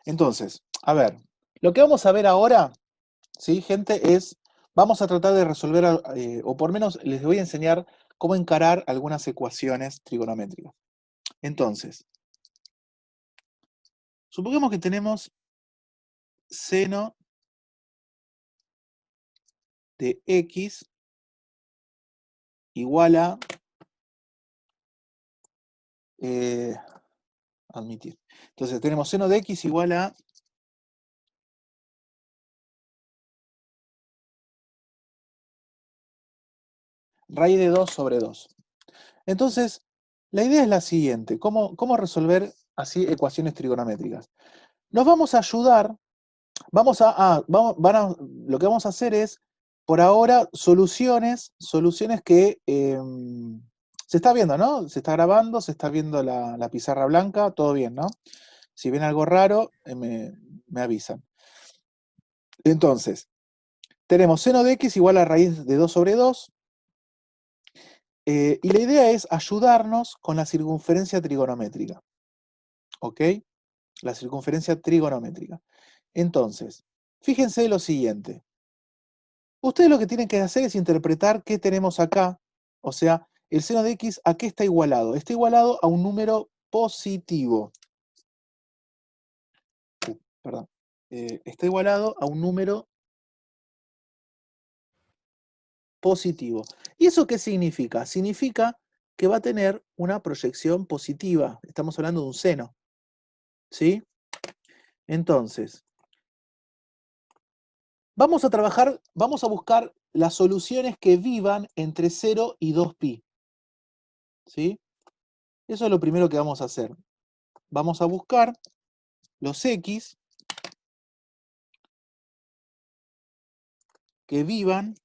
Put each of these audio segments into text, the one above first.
Entonces, a ver, lo que vamos a ver ahora, ¿sí, gente? Vamos a tratar de resolver, o por menos les voy a enseñar cómo encarar algunas ecuaciones trigonométricas. Entonces, supongamos que tenemos seno de x igual a, admitir. Entonces tenemos seno de x igual a raíz de 2 sobre 2. Entonces, la idea es la siguiente, ¿cómo resolver así ecuaciones trigonométricas? Nos vamos a ayudar, lo que vamos a hacer es, por ahora, soluciones que se está viendo, ¿no? Se está grabando, se está viendo la pizarra blanca, todo bien, ¿no? Si ven algo raro, me avisan. Entonces, tenemos seno de x igual a raíz de 2 sobre 2, y la idea es ayudarnos con la circunferencia trigonométrica, ¿ok? La circunferencia trigonométrica. Entonces, fíjense lo siguiente. Ustedes lo que tienen que hacer es interpretar qué tenemos acá, o sea, el seno de x, ¿a qué está igualado? Está igualado a un número positivo. Perdón. Está igualado a un número positivo. ¿Y eso qué significa? Significa que va a tener una proyección positiva. Estamos hablando de un seno, ¿sí? Entonces, vamos a buscar las soluciones que vivan entre 0 y 2pi, ¿sí? Eso es lo primero que vamos a hacer. Vamos a buscar los x que vivan,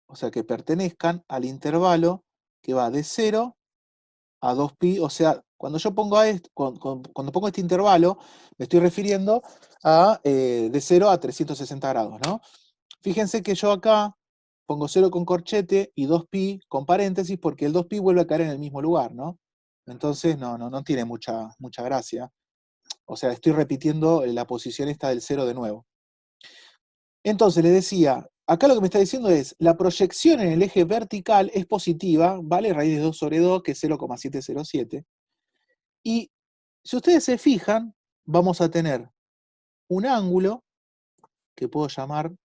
o sea, que pertenezcan al intervalo que va de 0 a 2pi, o sea, cuando yo pongo cuando pongo este intervalo, me estoy refiriendo a de 0 a 360 grados, ¿no? Fíjense que yo acá pongo 0 con corchete y 2pi con paréntesis, porque el 2pi vuelve a caer en el mismo lugar, ¿no? Entonces no tiene mucha gracia. O sea, estoy repitiendo la posición esta del 0 de nuevo. Entonces, les decía, acá lo que me está diciendo es, la proyección en el eje vertical es positiva, ¿vale? Raíz de 2 sobre 2, que es 0,707. Y si ustedes se fijan, vamos a tener un ángulo que puedo llamar,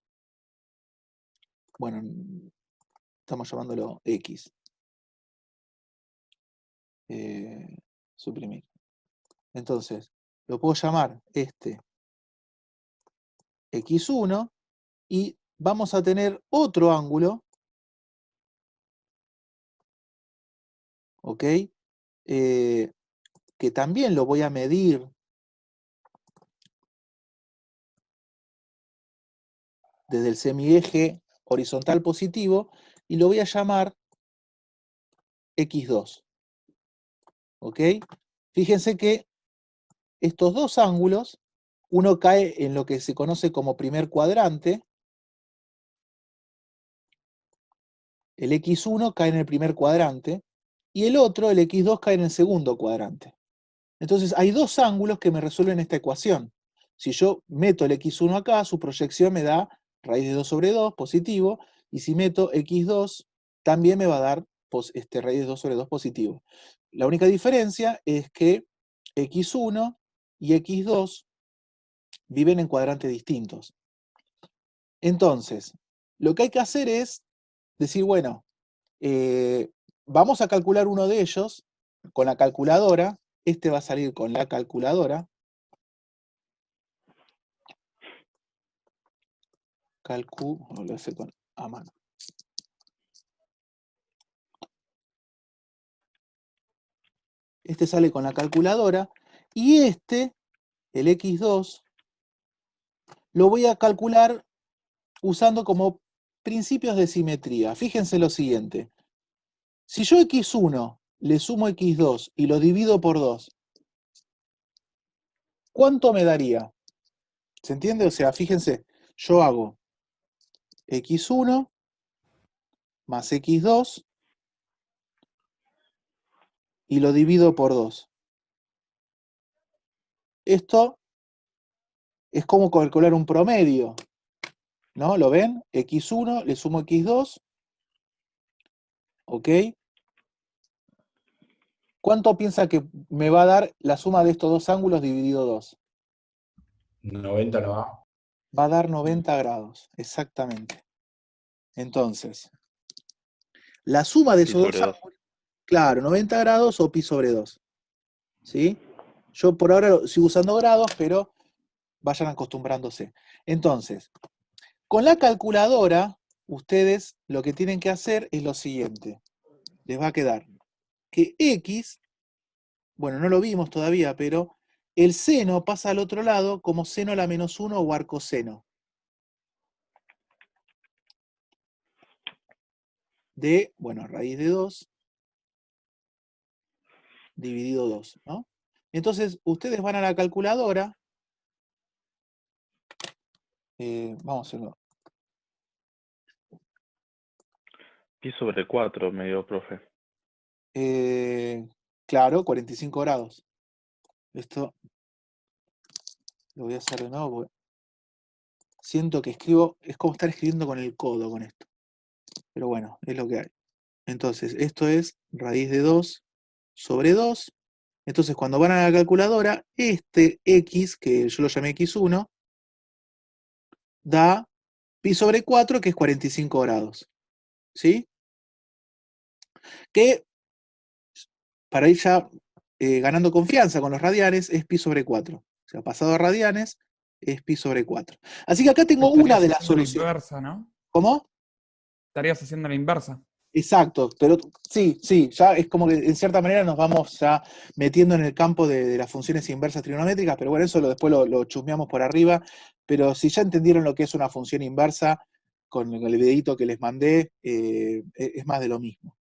bueno, estamos llamándolo X. Suprimir. Entonces, lo puedo llamar X1, y vamos a tener otro ángulo, ¿ok? Que también lo voy a medir desde el semieje horizontal positivo, y lo voy a llamar X2, ¿ok? Fíjense que estos dos ángulos, uno cae en lo que se conoce como primer cuadrante, el X1 cae en el primer cuadrante, y el otro, el X2, cae en el segundo cuadrante. Entonces hay dos ángulos que me resuelven esta ecuación. Si yo meto el X1 acá, su proyección me da raíz de 2 sobre 2, positivo, y si meto X2, también me va a dar raíz de 2 sobre 2, positivo. La única diferencia es que X1 y X2 viven en cuadrantes distintos. Entonces, lo que hay que hacer es decir, bueno, vamos a calcular uno de ellos con la calculadora. Este va a salir con la calculadora. Lo hace a mano. Este sale con la calculadora, y el X2, lo voy a calcular usando como principios de simetría. Fíjense lo siguiente. Si yo X1 le sumo X2 y lo divido por 2, ¿cuánto me daría? ¿Se entiende? O sea, fíjense, yo hago X1 más X2 y lo divido por 2. Esto es como calcular un promedio, ¿no? ¿Lo ven? X1, le sumo X2, ¿ok? ¿Cuánto piensa que me va a dar la suma de estos dos ángulos dividido 2? 90 no va. Va a dar 90 grados, exactamente. Entonces, la suma de Pi esos sobre dos 2. ángulos, claro, 90 grados o pi sobre 2, ¿sí? Yo por ahora sigo usando grados, pero vayan acostumbrándose. Entonces, con la calculadora, ustedes lo que tienen que hacer es lo siguiente. Les va a quedar que X, bueno, no lo vimos todavía, pero el seno pasa al otro lado como seno a la menos 1 o arcoseno de, bueno, raíz de 2 dividido 2, ¿no? Entonces, ustedes van a la calculadora, vamos a hacerlo. Pi sobre 4 me dio, profe. Claro, 45 grados. Esto lo voy a hacer de nuevo porque siento que escribo, es como estar escribiendo con el codo con esto. Pero bueno, es lo que hay. Entonces, esto es raíz de 2 sobre 2. Entonces, cuando van a la calculadora, este x, que yo lo llamé x1, da pi sobre 4, que es 45 grados. ¿Sí? Que para ir ya ganando confianza con los radianes, es pi sobre 4. O sea, pasado a radianes, es pi sobre 4. Así que acá tengo una Estarías de las haciendo la soluciones. inversa, ¿no? ¿Cómo? Estarías haciendo la inversa. Exacto, pero sí, sí, ya es como que en cierta manera nos vamos ya metiendo en el campo de las funciones inversas trigonométricas, pero bueno, eso después lo chusmeamos por arriba, pero si ya entendieron lo que es una función inversa, con el videito que les mandé, es más de lo mismo.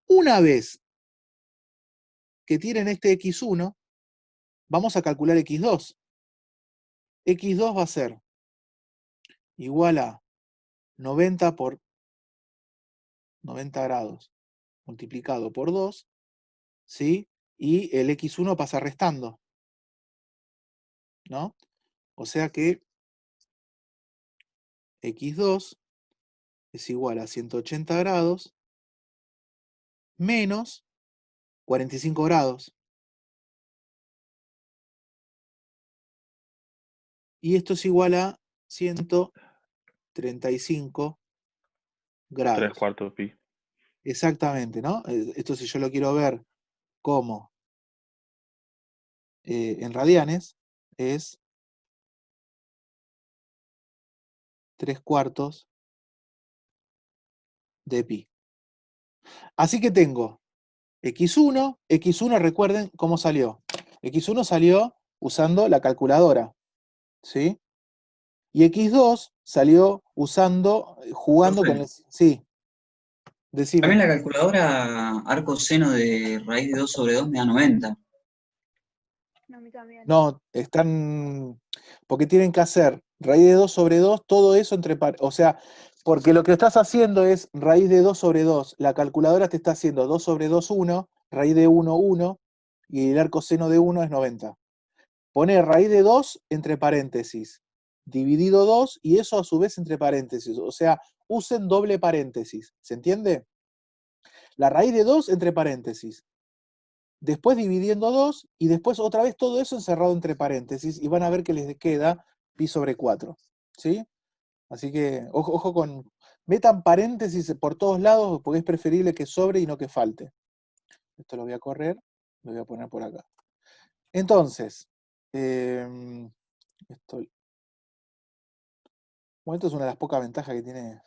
Una vez que tienen este x1, vamos a calcular x2. x2 va a ser igual a 90 por 90 grados multiplicado por 2, ¿sí? Y el x1 pasa restando, ¿no? O sea que x2 es igual a 180 grados menos 45 grados. Y esto es igual a 135 3 grados. cuartos pi. Exactamente, ¿no? Esto si yo lo quiero ver como en radianes, es 3 cuartos de pi. Así que tengo x1 recuerden cómo salió. X1 salió usando la calculadora, ¿sí? Y x2 salió usando, jugando con Profe, el... Sí, a mí en decime. la calculadora arco seno de raíz de 2 sobre 2 me da 90. No, a mí también. No, están... Porque tienen que hacer raíz de 2 sobre 2, todo eso entre... O sea, porque lo que estás haciendo es raíz de 2 sobre 2. La calculadora te está haciendo 2 sobre 2, 1, raíz de 1, 1, y el arco seno de 1 es 90. Pone raíz de 2 entre paréntesis, dividido 2, y eso a su vez entre paréntesis. O sea, usen doble paréntesis. ¿Se entiende? La raíz de 2 entre paréntesis. Después dividiendo 2 y después otra vez todo eso encerrado entre paréntesis y van a ver que les queda pi sobre 4. ¿Sí? Así que ojo, ojo con... Metan paréntesis por todos lados porque es preferible que sobre y no que falte. Esto lo voy a correr, lo voy a poner por acá. Entonces, esto, bueno, esto es una de las pocas ventajas que tiene.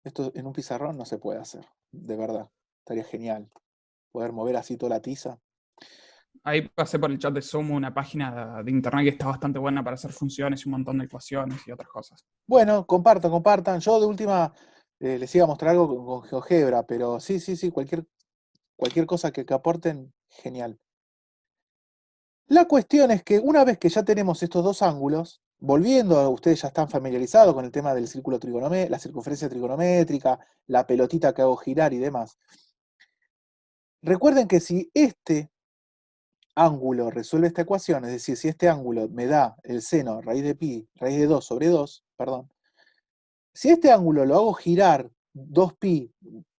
Esto en un pizarrón no se puede hacer, de verdad. Estaría genial poder mover así toda la tiza. Ahí pasé por el chat de Zoom una página de internet que está bastante buena para hacer funciones y un montón de ecuaciones y otras cosas. Bueno, compartan, compartan. Yo de última les iba a mostrar algo con GeoGebra, pero sí, sí, sí, cualquier cosa que aporten, genial. La cuestión es que una vez que ya tenemos estos dos ángulos, volviendo, ustedes ya están familiarizados con el tema del círculo trigonométrico, la circunferencia trigonométrica, la pelotita que hago girar y demás. Recuerden que si este ángulo resuelve esta ecuación, es decir, si este ángulo me da el seno raíz de pi, raíz de 2 sobre 2, perdón, si este ángulo lo hago girar 2pi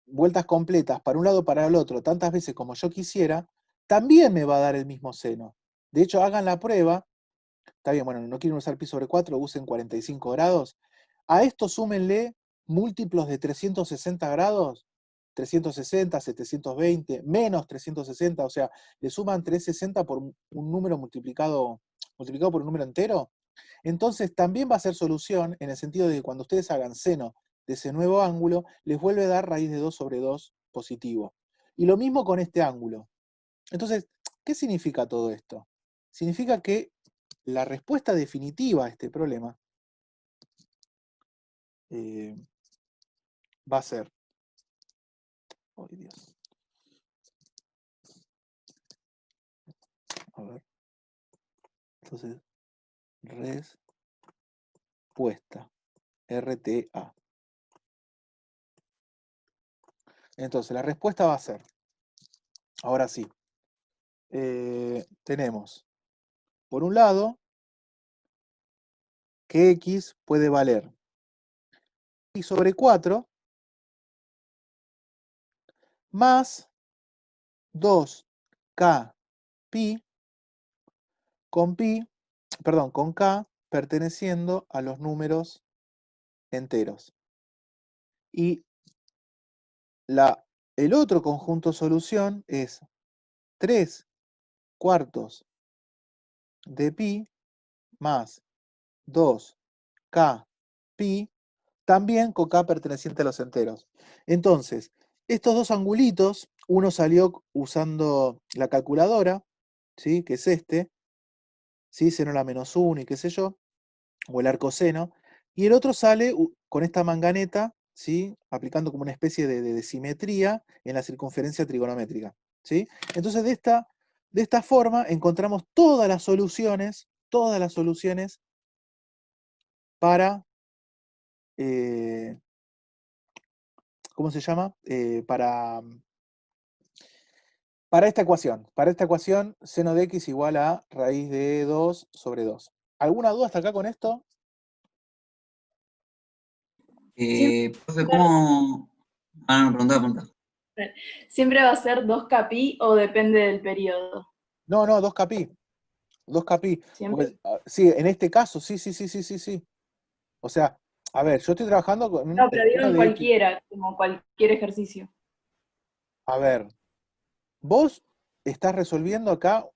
vueltas completas para un lado para el otro tantas veces como yo quisiera, también me va a dar el mismo seno. De hecho, hagan la prueba. Está bien, bueno, no quieren usar pi sobre 4, usen 45 grados. A esto súmenle múltiplos de 360 grados, 360, 720, menos 360, o sea, le suman 360 por un número multiplicado por un número entero. Entonces también va a ser solución en el sentido de que cuando ustedes hagan seno de ese nuevo ángulo, les vuelve a dar raíz de 2 sobre 2 positivo. Y lo mismo con este ángulo. Entonces, ¿qué significa todo esto? Significa que la respuesta definitiva a este problema va a ser... ¡Ay, Dios! A ver. Entonces, respuesta. RTA. Entonces, la respuesta va a ser... Ahora sí. Tenemos, por un lado, que X puede valer pi sobre 4 más 2k pi con k perteneciendo a los números enteros. Y el otro conjunto solución es 3/4 de pi más 2k pi, también con k perteneciente a los enteros. Entonces, estos dos angulitos, uno salió usando la calculadora, ¿sí? Que es este, ¿sí? Seno a la menos 1 y qué sé yo, o el arcoseno, y el otro sale con esta manganeta, ¿sí? Aplicando como una especie de simetría en la circunferencia trigonométrica, ¿sí? Entonces, de esta forma encontramos todas las soluciones para, ¿cómo se llama? Para esta ecuación, seno de x igual a raíz de 2 sobre 2. ¿Alguna duda hasta acá con esto? Profe, ¿cómo...? Ah, no, pregunta. ¿Siempre va a ser 2K pi o depende del periodo? No, 2k pi. 2k pi. ¿Siempre? Sí, en este caso, sí. O sea, a ver, yo estoy trabajando con No, pero digo seno en de x. cualquiera, como cualquier ejercicio. A ver, vos estás resolviendo acá.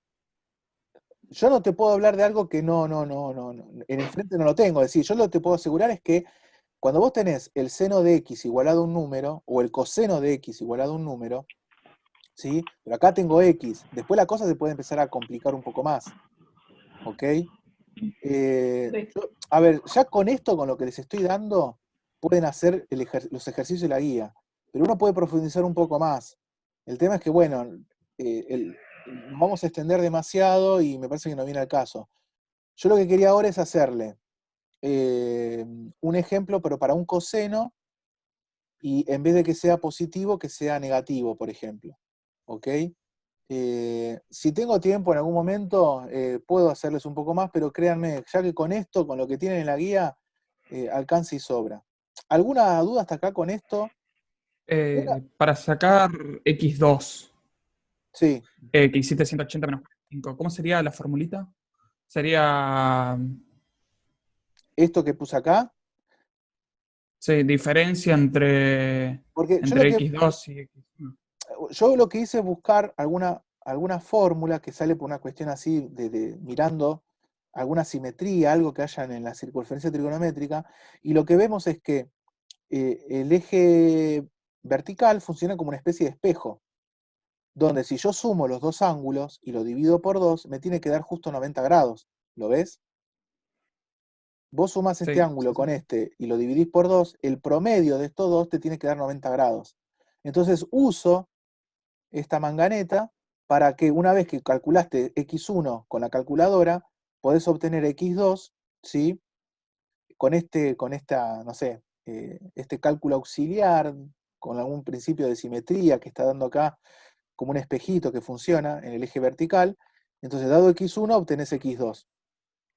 Yo no te puedo hablar de algo que no, en el frente no lo tengo. Es decir, yo lo que te puedo asegurar es que cuando vos tenés el seno de x igualado a un número, o el coseno de x igualado a un número, ¿sí? Pero acá tengo x. Después la cosa se puede empezar a complicar un poco más. ¿Ok? Ok. A ver, ya con esto, con lo que les estoy dando, pueden hacer los ejercicios de la guía. Pero uno puede profundizar un poco más. El tema es que, bueno, nos vamos a extender demasiado y me parece que no viene al caso. Yo lo que quería ahora es hacerle un ejemplo, pero para un coseno, y en vez de que sea positivo, que sea negativo, por ejemplo. ¿Ok? Si tengo tiempo en algún momento, puedo hacerles un poco más, pero créanme, ya que con esto, con lo que tienen en la guía, alcanza y sobra. ¿Alguna duda hasta acá con esto? Para sacar x2, Sí, que hiciste 180 menos 45, ¿cómo sería la formulita? Sería, esto que puse acá, sí, diferencia entre porque x2 y x1. yo lo que hice es buscar alguna fórmula que sale por una cuestión así, de mirando alguna simetría, algo que haya en la circunferencia trigonométrica, y lo que vemos es que el eje vertical funciona como una especie de espejo, donde si yo sumo los dos ángulos y lo divido por 2, me tiene que dar justo 90 grados. ¿Lo ves? Vos sumás este Sí, ángulo con este y lo dividís por 2, el promedio de estos dos te tiene que dar 90 grados. Entonces uso esta manganeta para que una vez que calculaste x1 con la calculadora, podés obtener x2, ¿sí? No sé, este cálculo auxiliar, con algún principio de simetría que está dando acá como un espejito que funciona en el eje vertical, Entonces, dado x1, obtenés x2.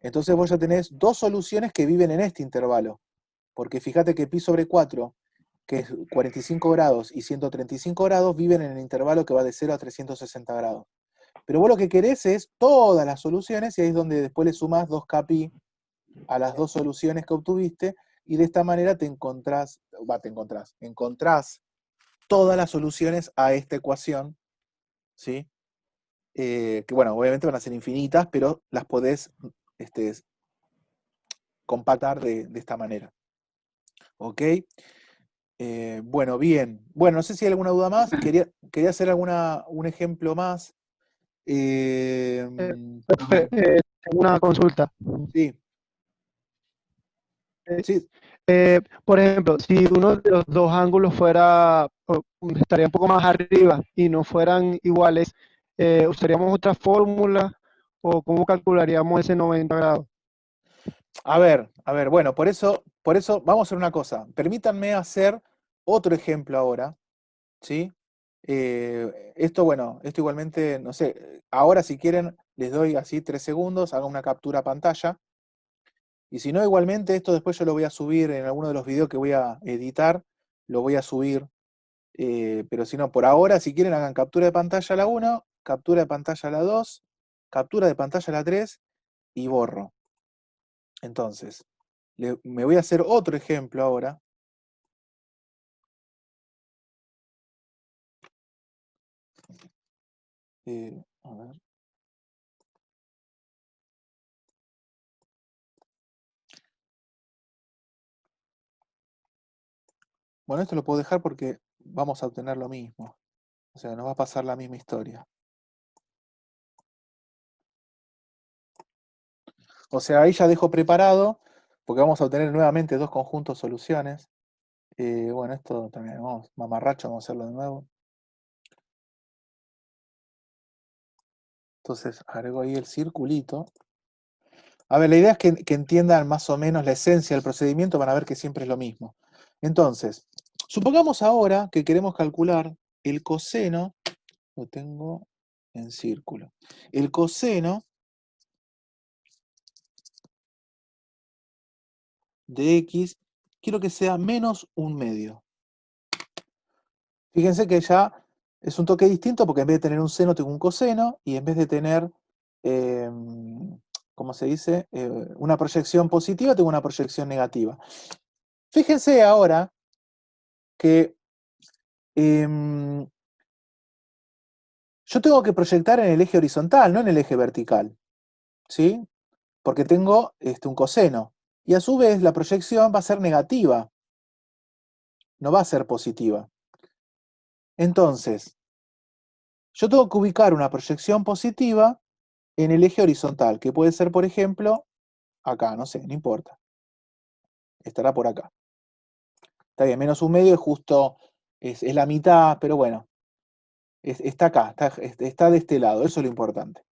Entonces vos ya tenés dos soluciones que viven en este intervalo. Porque fíjate que pi sobre 4, que es 45 grados y 135 grados, viven en el intervalo que va de 0 a 360 grados. Pero vos lo que querés es todas las soluciones, y ahí es donde después le sumás 2kpi a las dos soluciones que obtuviste, y de esta manera encontrás todas las soluciones a esta ecuación, ¿sí? Que bueno, obviamente van a ser infinitas, pero las podés compactar de esta manera. ¿Ok? Bueno, bien. Bueno, no sé si hay alguna duda más. Quería hacer un ejemplo más. Tengo una consulta. Sí. Sí, Por ejemplo, si uno de los dos ángulos estaría un poco más arriba y no fueran iguales, ¿usaríamos otra fórmula o cómo calcularíamos ese 90 grados? a ver, bueno, por eso vamos a hacer una cosa. Permítanme hacer otro ejemplo ahora, ¿sí? Esto igualmente, no sé, ahora si quieren, les doy así 3 segundos, hago una captura a pantalla. Y si no, igualmente, esto después yo lo voy a subir en alguno de los videos que voy a editar, lo voy a subir. Pero si no, por ahora, si quieren, hagan captura de pantalla a la 1, captura de pantalla a la 2, captura de pantalla a la 3 y borro. Entonces, me voy a hacer otro ejemplo ahora. A ver. Bueno, esto lo puedo dejar porque vamos a obtener lo mismo. O sea, nos va a pasar la misma historia. O sea, ahí ya dejo preparado, porque vamos a obtener nuevamente dos conjuntos soluciones. Bueno, esto también, mamarracho, vamos a hacerlo de nuevo. Entonces, agrego ahí el circulito. A ver, la idea es que entiendan más o menos la esencia del procedimiento, van a ver que siempre es lo mismo. Entonces, supongamos ahora que queremos calcular el coseno, lo tengo en círculo, el coseno de x, quiero que sea menos 1/2. Fíjense que ya es un toque distinto porque en vez de tener un seno tengo un coseno, y en vez de tener, ¿cómo se dice? Una proyección positiva, tengo una proyección negativa. Fíjense ahora que yo tengo que proyectar en el eje horizontal, no en el eje vertical, ¿sí? Porque tengo un coseno. Y a su vez la proyección va a ser negativa, no va a ser positiva. Entonces, yo tengo que ubicar una proyección positiva en el eje horizontal, que puede ser, por ejemplo, acá, no sé, no importa. Estará por acá. Está bien, menos 1/2 es justo, es la mitad, pero bueno, está acá, está de este lado, eso es lo importante.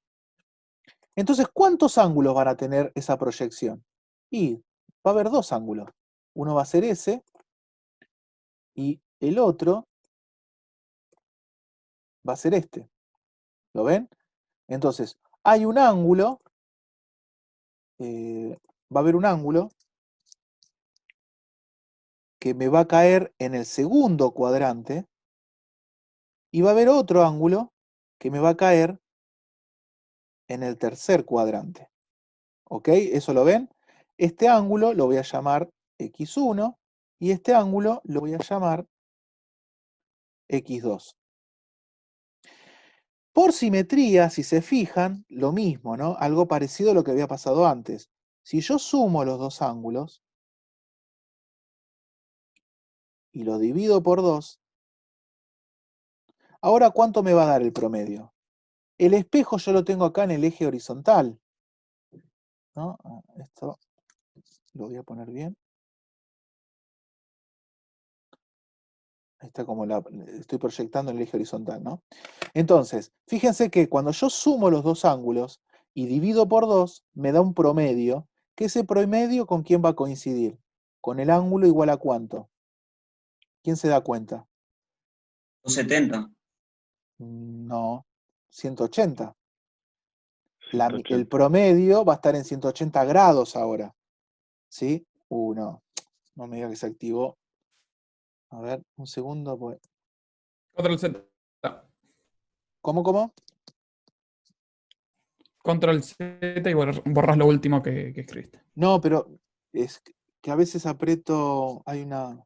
Entonces, ¿cuántos ángulos van a tener esa proyección? Y va a haber dos ángulos. Uno va a ser ese, y el otro va a ser este. ¿Lo ven? Entonces, hay un ángulo, va a haber un ángulo que me va a caer en el segundo cuadrante, y va a haber otro ángulo que me va a caer en el tercer cuadrante. ¿Ok? ¿Eso lo ven? Este ángulo lo voy a llamar x1 y este ángulo lo voy a llamar x2. Por simetría, si se fijan, lo mismo, ¿no? Algo parecido a lo que había pasado antes. Si yo sumo los dos ángulos y lo divido por 2, ahora ¿cuánto me va a dar el promedio? El espejo yo lo tengo acá en el eje horizontal, ¿no? Esto lo voy a poner bien. Ahí está como estoy proyectando en el eje horizontal, ¿no? Entonces, fíjense que cuando yo sumo los dos ángulos y divido por 2, me da un promedio, que ese promedio ¿con quién va a coincidir? Con el ángulo igual a ¿cuánto? ¿Quién se da cuenta? 270. No, 180. el 180. promedio va a estar en 180 grados ahora. ¿Sí? No me diga que se activó. A ver, un segundo. Pues. Control Z. ¿Cómo? Control Z y borras lo último que escribiste. No, pero es que a veces aprieto. Hay una.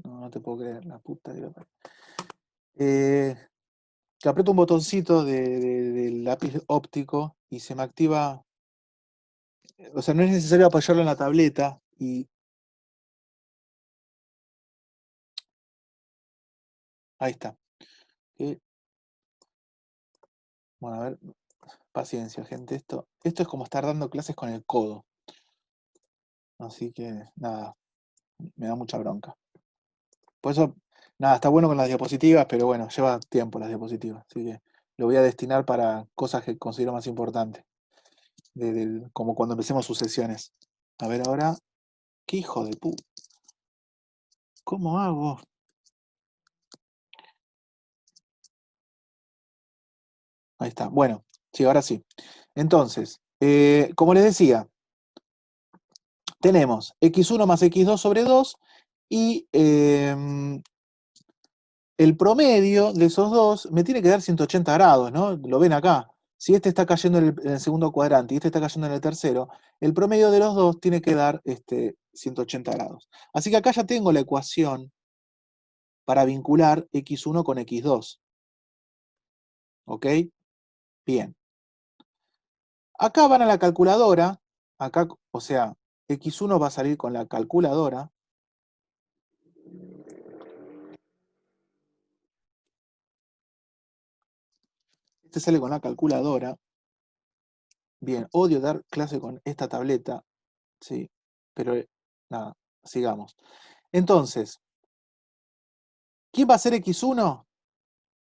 No te puedo creer, la puta de la parió. Que aprieto un botoncito del lápiz óptico y se me activa. O sea, no es necesario apoyarlo en la tableta y. Ahí está. Bueno, a ver, paciencia, gente. Esto es como estar dando clases con el codo. Así que, nada, me da mucha bronca. Por eso, nada, está bueno con las diapositivas, pero bueno, lleva tiempo las diapositivas. Así que lo voy a destinar para cosas que considero más importantes. Como cuando empecemos sus sesiones. A ver ahora, qué hijo de pu. ¿Cómo hago? Ahí está. Bueno, sí, ahora sí. Entonces, como les decía, tenemos x1 más x2 sobre 2 y el promedio de esos dos me tiene que dar 180 grados, ¿no? Lo ven acá. Si este está cayendo en el segundo cuadrante y este está cayendo en el tercero, el promedio de los dos tiene que dar 180 grados. Así que acá ya tengo la ecuación para vincular x1 con x2. ¿Ok? Bien. Acá van a la calculadora. Acá, o sea, x1 va a salir con la calculadora. Este sale con la calculadora. Bien, odio dar clase con esta tableta. Sí, pero nada, sigamos. Entonces, ¿quién va a ser x1?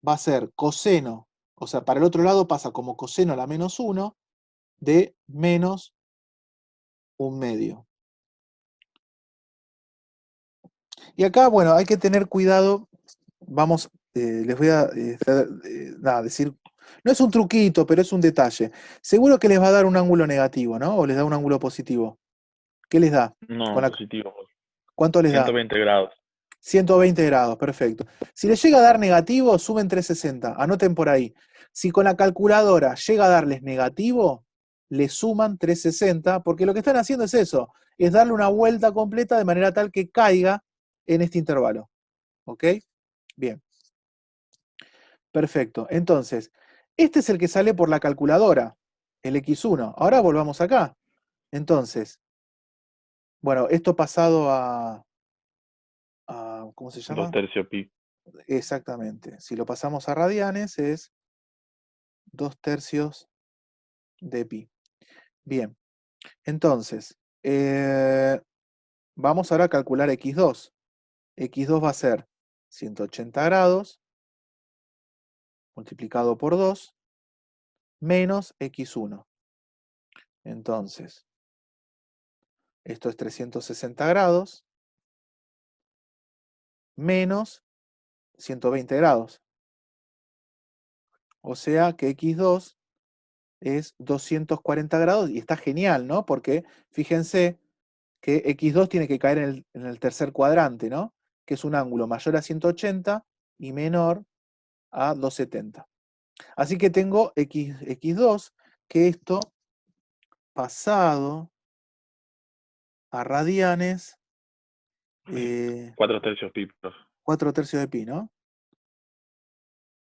Va a ser coseno, o sea, para el otro lado pasa como coseno a la menos 1 de menos 1/2. Y acá, bueno, hay que tener cuidado. Vamos, les voy a decir, no es un truquito, pero es un detalle. Seguro que les va a dar un ángulo negativo, ¿no? O les da un ángulo positivo. ¿Qué les da? No, positivo. ¿Cuánto les da? 120 grados. 120 grados, perfecto. Si les llega a dar negativo, sumen 360. Anoten por ahí. Si con la calculadora llega a darles negativo, le suman 360, porque lo que están haciendo es eso, es darle una vuelta completa de manera tal que caiga en este intervalo. ¿Ok? Bien. Perfecto. Entonces, este es el que sale por la calculadora, el x1. Ahora volvamos acá. Entonces, bueno, esto pasado a ¿cómo se llama? 2 tercios pi. Exactamente. Si lo pasamos a radianes es 2 tercios de pi. Bien. Entonces, vamos ahora a calcular x2. x2 va a ser 180 grados multiplicado por 2 menos x1. Entonces, esto es 360 grados menos 120 grados. O sea que x2 es 240 grados y está genial, ¿no? Porque fíjense que x2 tiene que caer en el tercer cuadrante, ¿no? Que es un ángulo mayor a 180 y menor a 270. Así que tengo x2, que esto pasado a radianes, 4 tercios pi, profe. 4 tercios de pi, ¿no?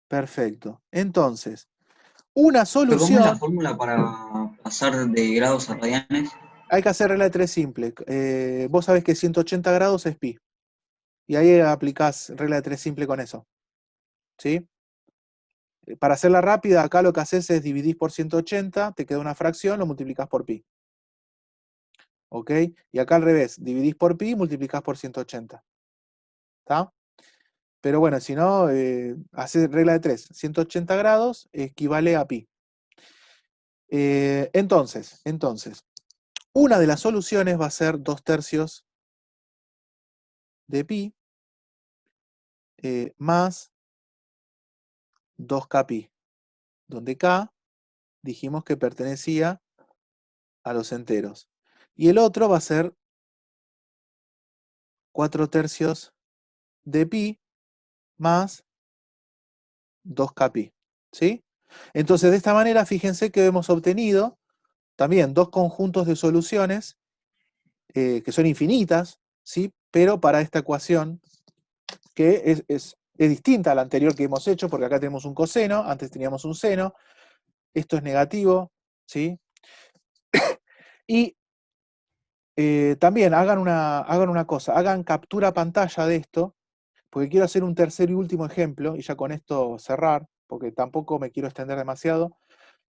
Perfecto. Entonces, una ¿Cómo es la solución, fórmula para pasar de grados a radianes? hay que hacer regla de 3 simple. Vos sabés que 180 grados es pi. Y ahí aplicás regla de 3 simple con eso. ¿Sí? Para hacerla rápida, acá lo que haces es dividir por 180, te queda una fracción, lo multiplicás por pi. ¿Ok? Y acá al revés, dividís por pi, multiplicás por 180. ¿Está? Pero bueno, si no, haces regla de 3. 180 grados equivale a pi. Entonces, una de las soluciones va a ser 2 tercios de pi más 2k pi. donde K dijimos que pertenecía a los enteros. Y el otro va a ser 4/3 de pi más 2kpi, ¿sí? Entonces, de esta manera, fíjense que hemos obtenido también dos conjuntos de soluciones que son infinitas, ¿sí? Pero para esta ecuación que es distinta a la anterior que hemos hecho, porque acá tenemos un coseno, antes teníamos un seno, esto es negativo, ¿sí? Y también hagan una cosa, hagan captura pantalla de esto, porque quiero hacer un tercer y último ejemplo, y ya con esto cerrar, porque tampoco me quiero extender demasiado,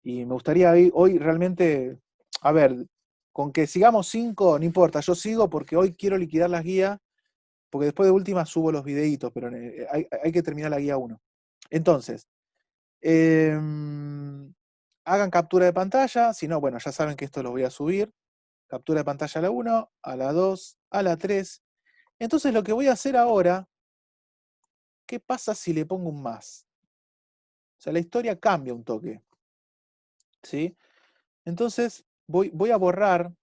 y me gustaría hoy realmente, a ver, con que sigamos 5, no importa, yo sigo porque hoy quiero liquidar las guías, porque después de última subo los videitos, pero hay que terminar la guía 1. Entonces, hagan captura de pantalla, si no, bueno, ya saben que esto lo voy a subir. Captura de pantalla a la 1, a la 2, a la 3. Entonces lo que voy a hacer ahora, ¿qué pasa si le pongo un más? O sea, la historia cambia un toque. ¿Sí? Entonces voy a borrar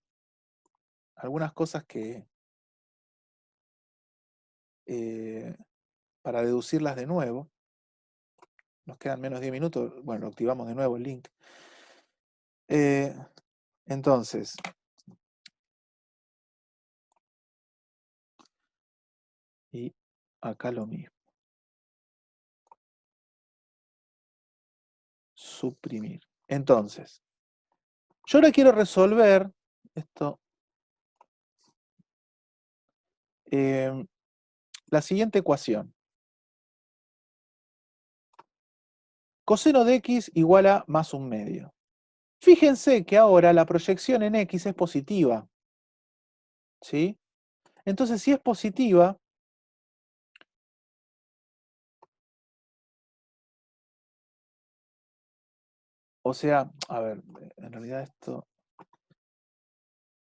algunas cosas que para deducirlas de nuevo. Nos quedan menos de 10 minutos. Bueno, lo activamos de nuevo el link. Entonces, y acá lo mismo. Suprimir. Entonces, yo ahora quiero resolver esto. La siguiente ecuación. Coseno de x igual a más un medio. Fíjense que ahora la proyección en x es positiva. ¿Sí? Entonces, si es positiva, o sea, a ver, en realidad esto...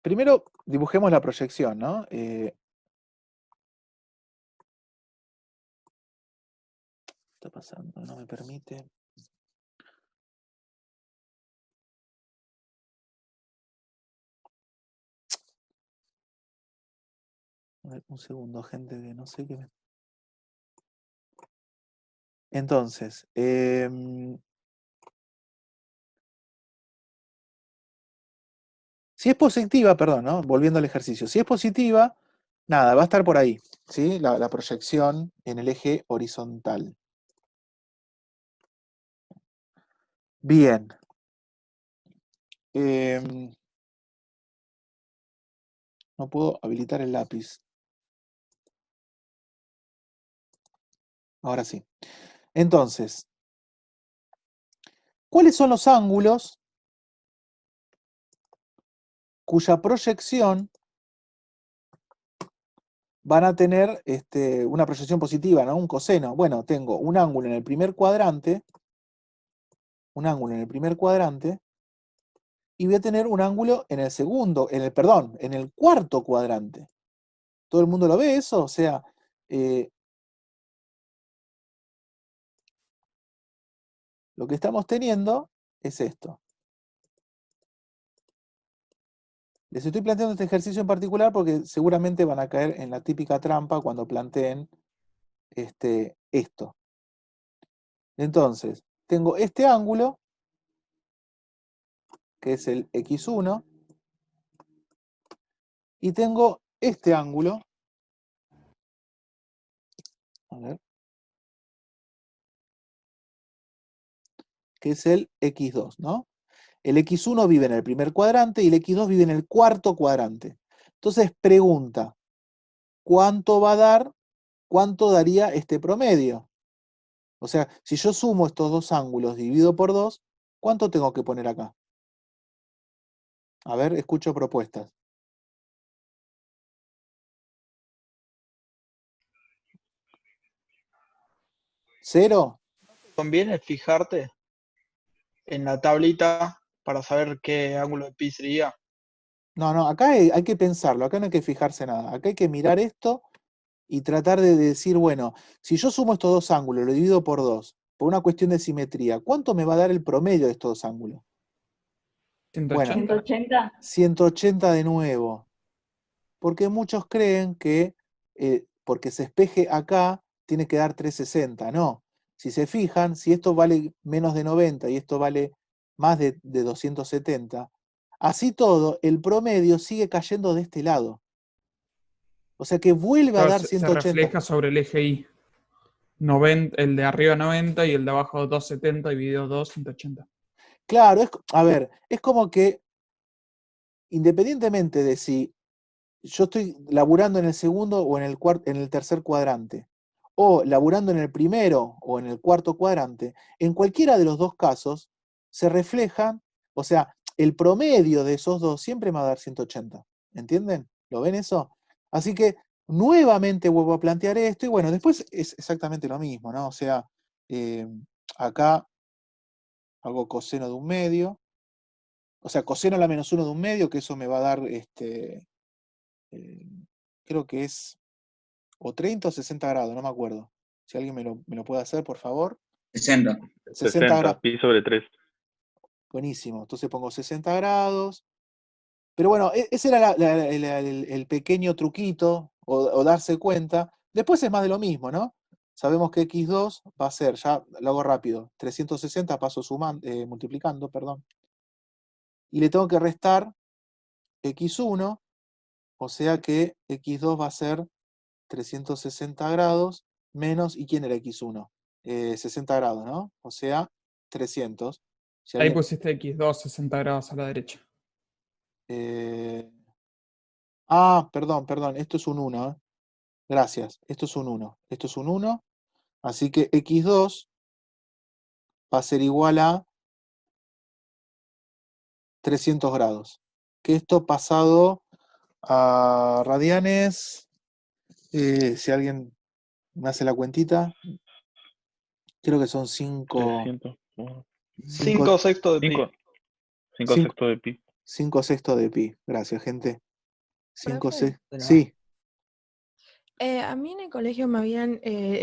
Primero dibujemos la proyección, ¿no? ¿Qué está pasando? No me permite. Un segundo, gente, que no sé qué me... Entonces, si es positiva, perdón, ¿no? Volviendo al ejercicio. Si es positiva, nada, va a estar por ahí, ¿sí? La proyección en el eje horizontal. Bien. No puedo habilitar el lápiz. Ahora sí. Entonces, ¿cuáles son los ángulos cuya proyección van a tener una proyección positiva, ¿no? Un coseno? Bueno, tengo un ángulo en el primer cuadrante, y voy a tener un ángulo en el segundo, en el cuarto cuadrante. ¿Todo el mundo lo ve eso? O sea, lo que estamos teniendo es esto. Les estoy planteando este ejercicio en particular porque seguramente van a caer en la típica trampa cuando planteen esto. Entonces, tengo este ángulo, que es el x1, y tengo este ángulo, a ver, que es el x2, ¿no? El x1 vive en el primer cuadrante y el x2 vive en el cuarto cuadrante. Entonces, pregunta, ¿cuánto daría este promedio? O sea, si yo sumo estos dos ángulos dividido por 2, ¿cuánto tengo que poner acá? A ver, escucho propuestas. ¿Cero? Conviene fijarte en la tablita para saber qué ángulo de pi sería. No, acá hay que pensarlo, acá no hay que fijarse nada. Acá hay que mirar esto y tratar de decir, bueno, si yo sumo estos dos ángulos, lo divido por 2, por una cuestión de simetría, ¿cuánto me va a dar el promedio de estos dos ángulos? Bueno, 180. 180. 180 de nuevo. Porque muchos creen que porque se espeje acá, tiene que dar 360. No. Si se fijan, si esto vale menos de 90 y esto vale más de 270, así todo, el promedio sigue cayendo de este lado. O sea que vuelve a Claro, dar se 180. refleja sobre el eje Y. 90, el de arriba 90 y el de abajo 270 dividido 2, 180. Claro, a ver, es como que independientemente de si yo estoy laburando en el segundo o en el tercer cuadrante, o laburando en el primero o en el cuarto cuadrante, en cualquiera de los dos casos se reflejan, o sea, el promedio de esos dos siempre me va a dar 180. ¿Entienden? ¿Lo ven eso? Así que nuevamente vuelvo a plantear esto y bueno, después es exactamente lo mismo, ¿no? O sea, eh, acá hago coseno de un medio, o sea, coseno a la menos 1 de un medio, que eso me va a dar, creo que es o 30 o 60 grados, no me acuerdo. Si alguien me lo puede hacer, por favor. 60. 60 grados. Pi sobre 3. Buenísimo. Entonces pongo 60 grados. Pero bueno, ese era el pequeño truquito, o darse cuenta. Después es más de lo mismo, ¿no? Sabemos que x2 va a ser, ya lo hago rápido, 360 paso sumando, multiplicando, perdón. Y le tengo que restar x1, o sea que x2 va a ser 360 grados menos, ¿y quién era x1? 60 grados, ¿no? O sea, 300. Si Ahí alguien, pusiste X2, 60 grados a la derecha. perdón, esto es un 1, ¿eh? Gracias, esto es un 1. Esto es un 1, así que x2 va a ser igual a 300 grados. Que esto pasado a radianes, si alguien me hace la cuentita, creo que son 5 300. 5 sextos de pi. 5 sextos de pi. 5 sextos de pi. Gracias, gente. 5 Profe. sextos. Sí. A mí en el colegio me habían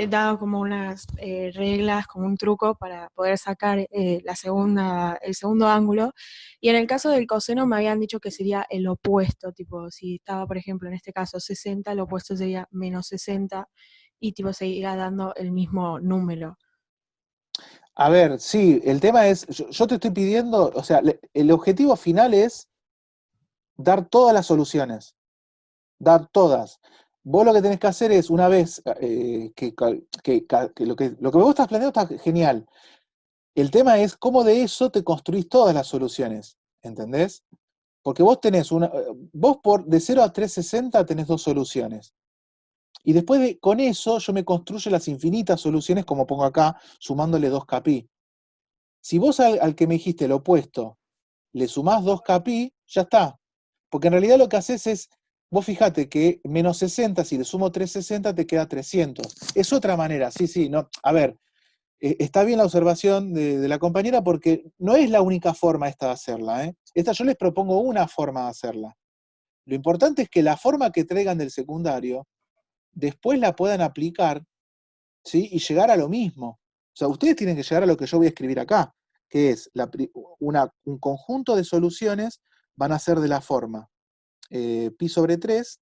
dado como unas reglas, como un truco para poder sacar el segundo ángulo. Y en el caso del coseno me habían dicho que sería el opuesto, tipo, si estaba, por ejemplo, en este caso 60, el opuesto sería menos 60 y tipo seguirá dando el mismo número. A ver, sí, el tema es, yo te estoy pidiendo, o sea, el objetivo final es dar todas las soluciones. Dar todas. Vos lo que tenés que hacer es, una vez que lo que vos estás planteando está genial. El tema es cómo de eso te construís todas las soluciones. ¿Entendés? Porque vos tenés de 0 a 360 tenés dos soluciones. Y después con eso yo me construyo las infinitas soluciones, como pongo acá, sumándole 2kπ. Si vos al que me dijiste lo opuesto le sumás 2kπ, ya está. Porque en realidad lo que haces es, vos fijate que menos 60, si le sumo 360, te queda 300. Es otra manera, sí, no. A ver, está bien la observación de la compañera porque no es la única forma esta de hacerla, ¿eh? Esta yo les propongo una forma de hacerla. Lo importante es que la forma que traigan del secundario, después la puedan aplicar, ¿sí? Y llegar a lo mismo. O sea, ustedes tienen que llegar a lo que yo voy a escribir acá, que es un conjunto de soluciones van a ser de la forma pi sobre 3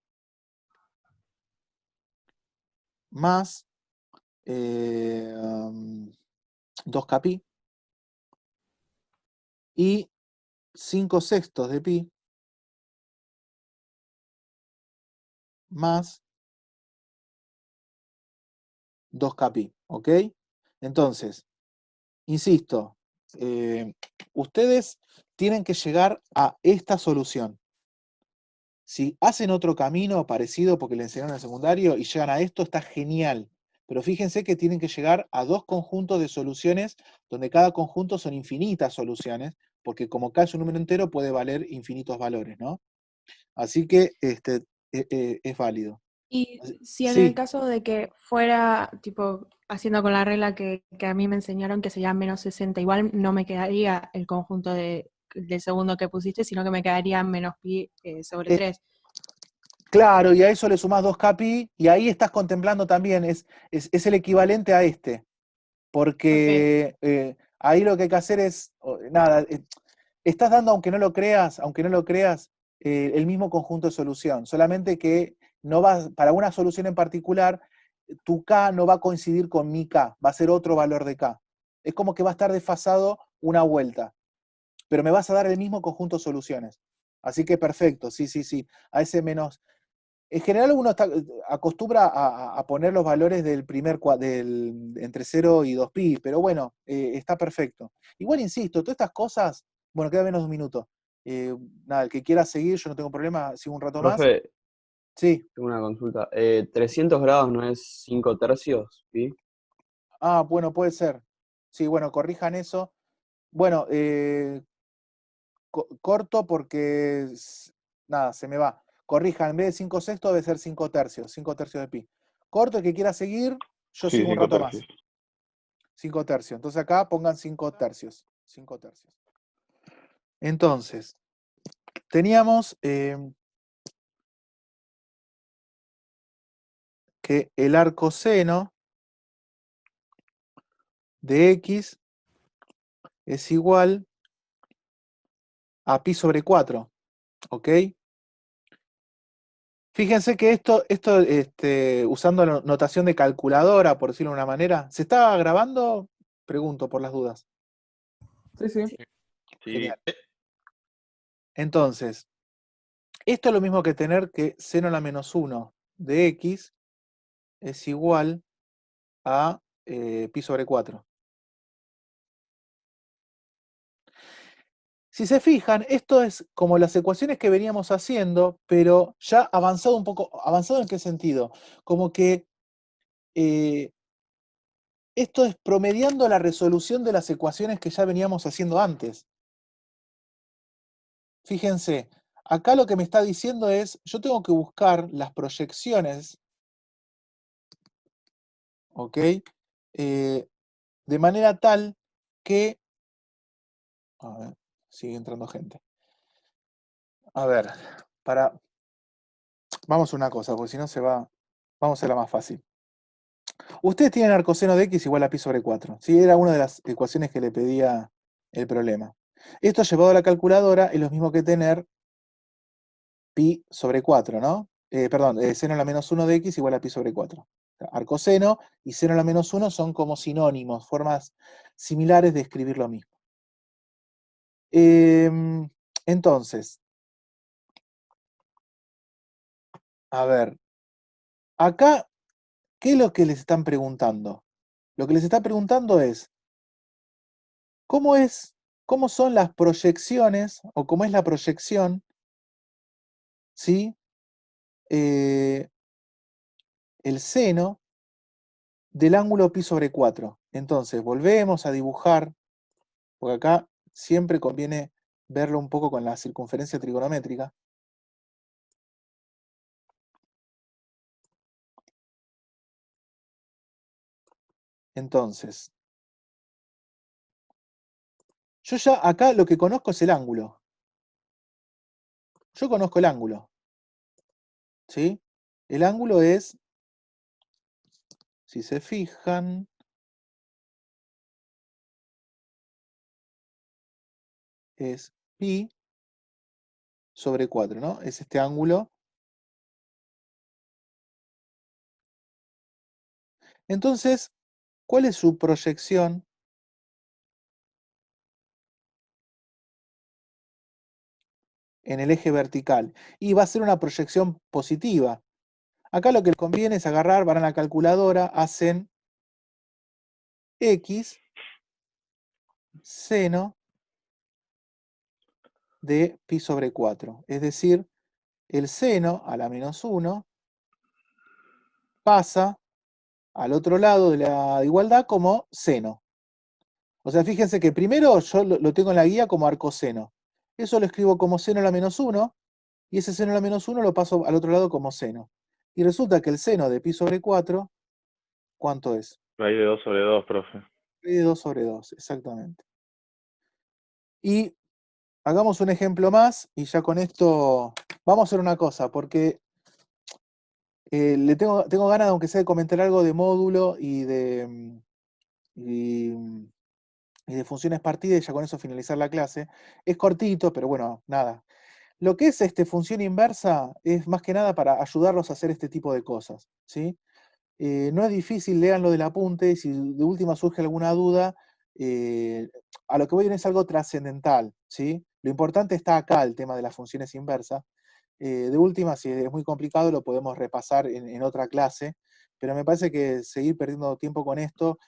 más 2kπ y 5 sextos de pi más 2kπ, ¿ok? Entonces, insisto, ustedes tienen que llegar a esta solución. Si hacen otro camino parecido porque le enseñaron en el secundario y llegan a esto, está genial. Pero fíjense que tienen que llegar a dos conjuntos de soluciones donde cada conjunto son infinitas soluciones, porque como K es un número entero puede valer infinitos valores, ¿no? Así que es válido. Y si en el Sí, caso de que fuera, tipo, haciendo con la regla que a mí me enseñaron, que sería menos 60, igual no me quedaría el conjunto del segundo que pusiste, sino que me quedaría menos pi sobre 3. claro, y a eso le sumás 2kπ y ahí estás contemplando también, es el equivalente a este. Porque ahí lo que hay que hacer es, nada, estás dando, aunque no lo creas, el mismo conjunto de solución, solamente que no vas, para una solución en particular, tu K no va a coincidir con mi K, va a ser otro valor de K. Es como que va a estar desfasado una vuelta, pero me vas a dar el mismo conjunto de soluciones. Así que perfecto, sí. A ese menos. En general uno acostumbra a poner los valores del entre 0 y 2pi, pero bueno, está perfecto. Igual insisto, todas estas cosas, bueno, queda menos de un minuto. Nada, el que quiera seguir, yo no tengo problema, sigo un rato más. Profe, Sí. tengo una consulta. 300 grados no es 5 tercios, ¿sí? Ah, bueno, puede ser. Sí, bueno, corrijan eso. Bueno, corto porque, nada, se me va. Corrijan, en vez de 5 sextos debe ser 5 tercios de pi. Corto, el que quiera seguir, yo Sí, sigo un 5 rato tercios. más. 5 tercios. Entonces acá pongan 5 tercios. 5 tercios. Entonces, teníamos que el arcoseno de x es igual a pi sobre 4. ¿Ok? Fíjense que esto usando la notación de calculadora, por decirlo de una manera, ¿se estaba grabando? Pregunto por las dudas. Sí, sí. Sí. Genial. Entonces, esto es lo mismo que tener que seno a la menos 1 de x es igual a pi sobre 4. Si se fijan, esto es como las ecuaciones que veníamos haciendo, pero ya avanzado un poco. ¿Avanzado en qué sentido? Como que esto es promediando la resolución de las ecuaciones que ya veníamos haciendo antes. Fíjense, acá lo que me está diciendo es, yo tengo que buscar las proyecciones, ¿ok? De manera tal que... A ver, sigue entrando gente. A ver, vamos a una cosa, porque si no se va... Vamos a la más fácil. Ustedes tienen arcoseno de x igual a pi sobre 4. ¿Sí? Era una de las ecuaciones que le pedía el problema. Esto llevado a la calculadora es lo mismo que tener pi sobre 4, ¿no? Perdón, seno a la menos 1 de x igual a pi sobre 4. Arcoseno y seno a la menos 1 son como sinónimos, formas similares de escribir lo mismo. Entonces, a ver, acá, ¿qué es lo que les están preguntando? Lo que les está preguntando es, ¿cómo son las proyecciones, o cómo es la proyección, ¿sí? El seno del ángulo pi sobre 4. Entonces, volvemos a dibujar, porque acá siempre conviene verlo un poco con la circunferencia trigonométrica. Entonces, yo ya acá lo que conozco es el ángulo. Yo conozco el ángulo. ¿Sí? El ángulo es, si se fijan, es pi sobre 4, ¿no? Es este ángulo. Entonces, ¿cuál es su proyección en el eje vertical? Y va a ser una proyección positiva. Acá lo que les conviene es agarrar, van a la calculadora, hacen x seno de pi sobre 4. Es decir, el seno a la menos 1 pasa al otro lado de la igualdad como seno. O sea, fíjense que primero yo lo tengo en la guía como arcoseno. Eso lo escribo como seno a la menos 1, y ese seno a la menos 1 lo paso al otro lado como seno. Y resulta que el seno de pi sobre 4, ¿cuánto es? Raíz de 2 sobre 2, profe. Raíz de 2 sobre 2, exactamente. Y hagamos un ejemplo más, y ya con esto vamos a hacer una cosa, porque tengo ganas, aunque sea, de comentar algo de módulo y de y de funciones partidas, y ya con eso finalizar la clase. Es cortito, pero bueno, nada. Lo que es función inversa es más que nada para ayudarlos a hacer este tipo de cosas, ¿sí? No es difícil, lean lo del apunte, y si de última surge alguna duda, a lo que voy a ir es algo trascendental, ¿sí? Lo importante está acá, el tema de las funciones inversas. De última, si es muy complicado, lo podemos repasar en otra clase, pero me parece que seguir perdiendo tiempo con esto,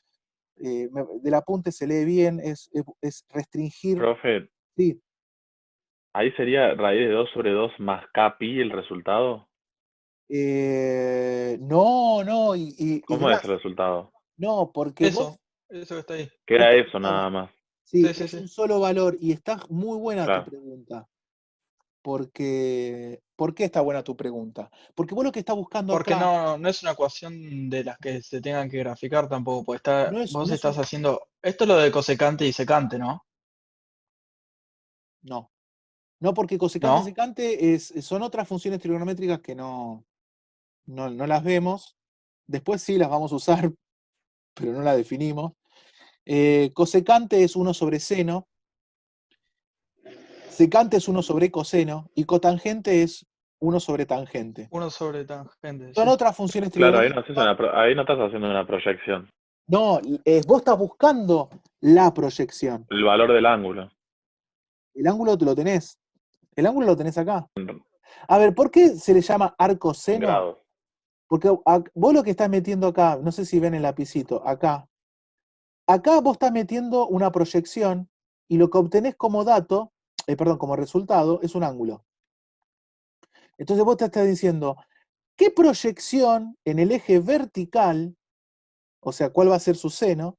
del apunte se lee bien, es restringir, Profe, sí, ahí sería raíz de 2 sobre 2 más kpi el resultado. no, y ¿Cómo es mirá, el resultado? no, porque vos, Eso que está ahí. Que vos era tenés eso nada, nada más. sí, Sí, sí, es sí. un solo valor, y está muy buena tu Claro. pregunta, porque, ¿por qué está buena tu pregunta? Porque vos lo que estás buscando Porque acá, no es una ecuación de las que se tengan que graficar tampoco, pues vos no es estás haciendo, esto es lo de cosecante y secante, ¿no? no, no, porque cosecante y ¿No? secante son otras funciones trigonométricas que no las vemos, después sí las vamos a usar, pero no las definimos. Cosecante es 1 sobre seno, secante es 1 sobre coseno, y cotangente es 1 sobre tangente. 1 sobre tangente, Son sí. otras funciones Claro, ahí no, haces trigonométricas. ahí no estás haciendo una proyección. No, vos estás buscando la proyección. El valor del ángulo. El ángulo te lo tenés. El ángulo lo tenés acá. A ver, ¿por qué se le llama arco En seno? grados. Porque vos lo que estás metiendo acá, no sé si ven el lapicito, acá vos estás metiendo una proyección, y lo que obtenés como dato, perdón, como resultado, es un ángulo. Entonces vos te estás diciendo, ¿qué proyección en el eje vertical, o sea, cuál va a ser su seno,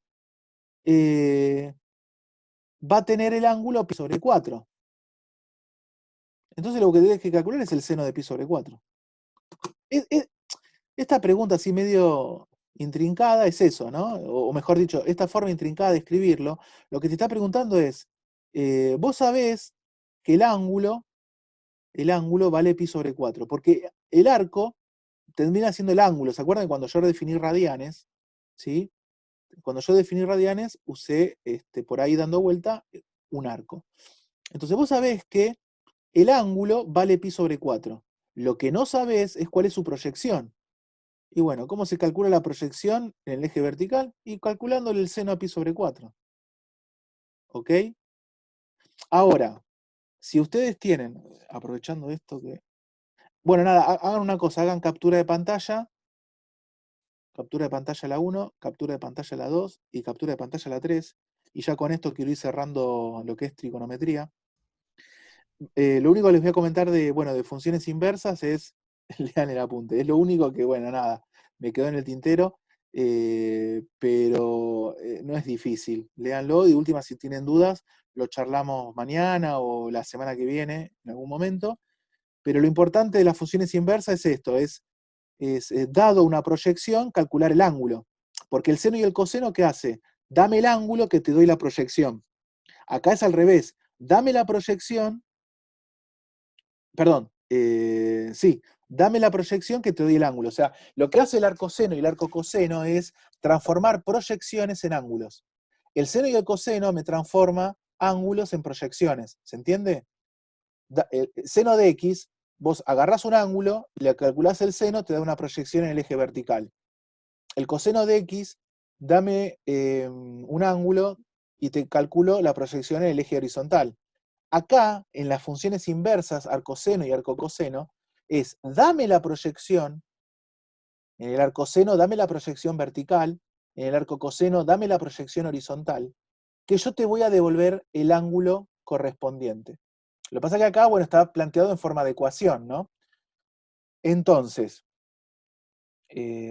va a tener el ángulo pi sobre 4? Entonces lo que tenés que calcular es el seno de pi sobre 4. Esta pregunta así medio intrincada es eso, ¿no? O mejor dicho, esta forma intrincada de escribirlo, lo que te está preguntando es, vos sabés que el ángulo vale pi sobre 4, porque el arco termina siendo el ángulo. ¿Se acuerdan cuando yo definí radianes? ¿Sí? Cuando yo definí radianes, usé por ahí dando vuelta un arco. Entonces vos sabés que el ángulo vale pi sobre 4. Lo que no sabés es cuál es su proyección. Y bueno, ¿cómo se calcula la proyección en el eje vertical? Y calculándole el seno a pi sobre 4. ¿Ok? Ahora, si ustedes tienen, aprovechando esto que... Bueno, nada, hagan una cosa, hagan captura de pantalla la 1, captura de pantalla la 2 y captura de pantalla la 3. Y ya con esto quiero ir cerrando lo que es trigonometría. Lo único que les voy a comentar de funciones inversas es, lean el apunte, es lo único que, bueno, nada, me quedó en el tintero, pero no es difícil. Léanlo, y de última, si tienen dudas, lo charlamos mañana o la semana que viene, en algún momento. Pero lo importante de las funciones inversas es esto, es dado una proyección, calcular el ángulo. Porque el seno y el coseno, ¿qué hace? Dame el ángulo que te doy la proyección. Acá es al revés, dame la proyección, perdón, sí, dame la proyección que te doy el ángulo. O sea, lo que hace el arco seno y el arco coseno es transformar proyecciones en ángulos. El seno y el coseno me transforma ángulos en proyecciones. ¿Se entiende? El seno de x, vos agarrás un ángulo, le calculás el seno, te da una proyección en el eje vertical. El coseno de x, dame un ángulo y te calculo la proyección en el eje horizontal. Acá, en las funciones inversas, arcoseno y arcocoseno, es dame la proyección, en el arcoseno dame la proyección vertical, en el arcocoseno dame la proyección horizontal, que yo te voy a devolver el ángulo correspondiente. Lo que pasa es que acá, bueno, está planteado en forma de ecuación, ¿no? Entonces,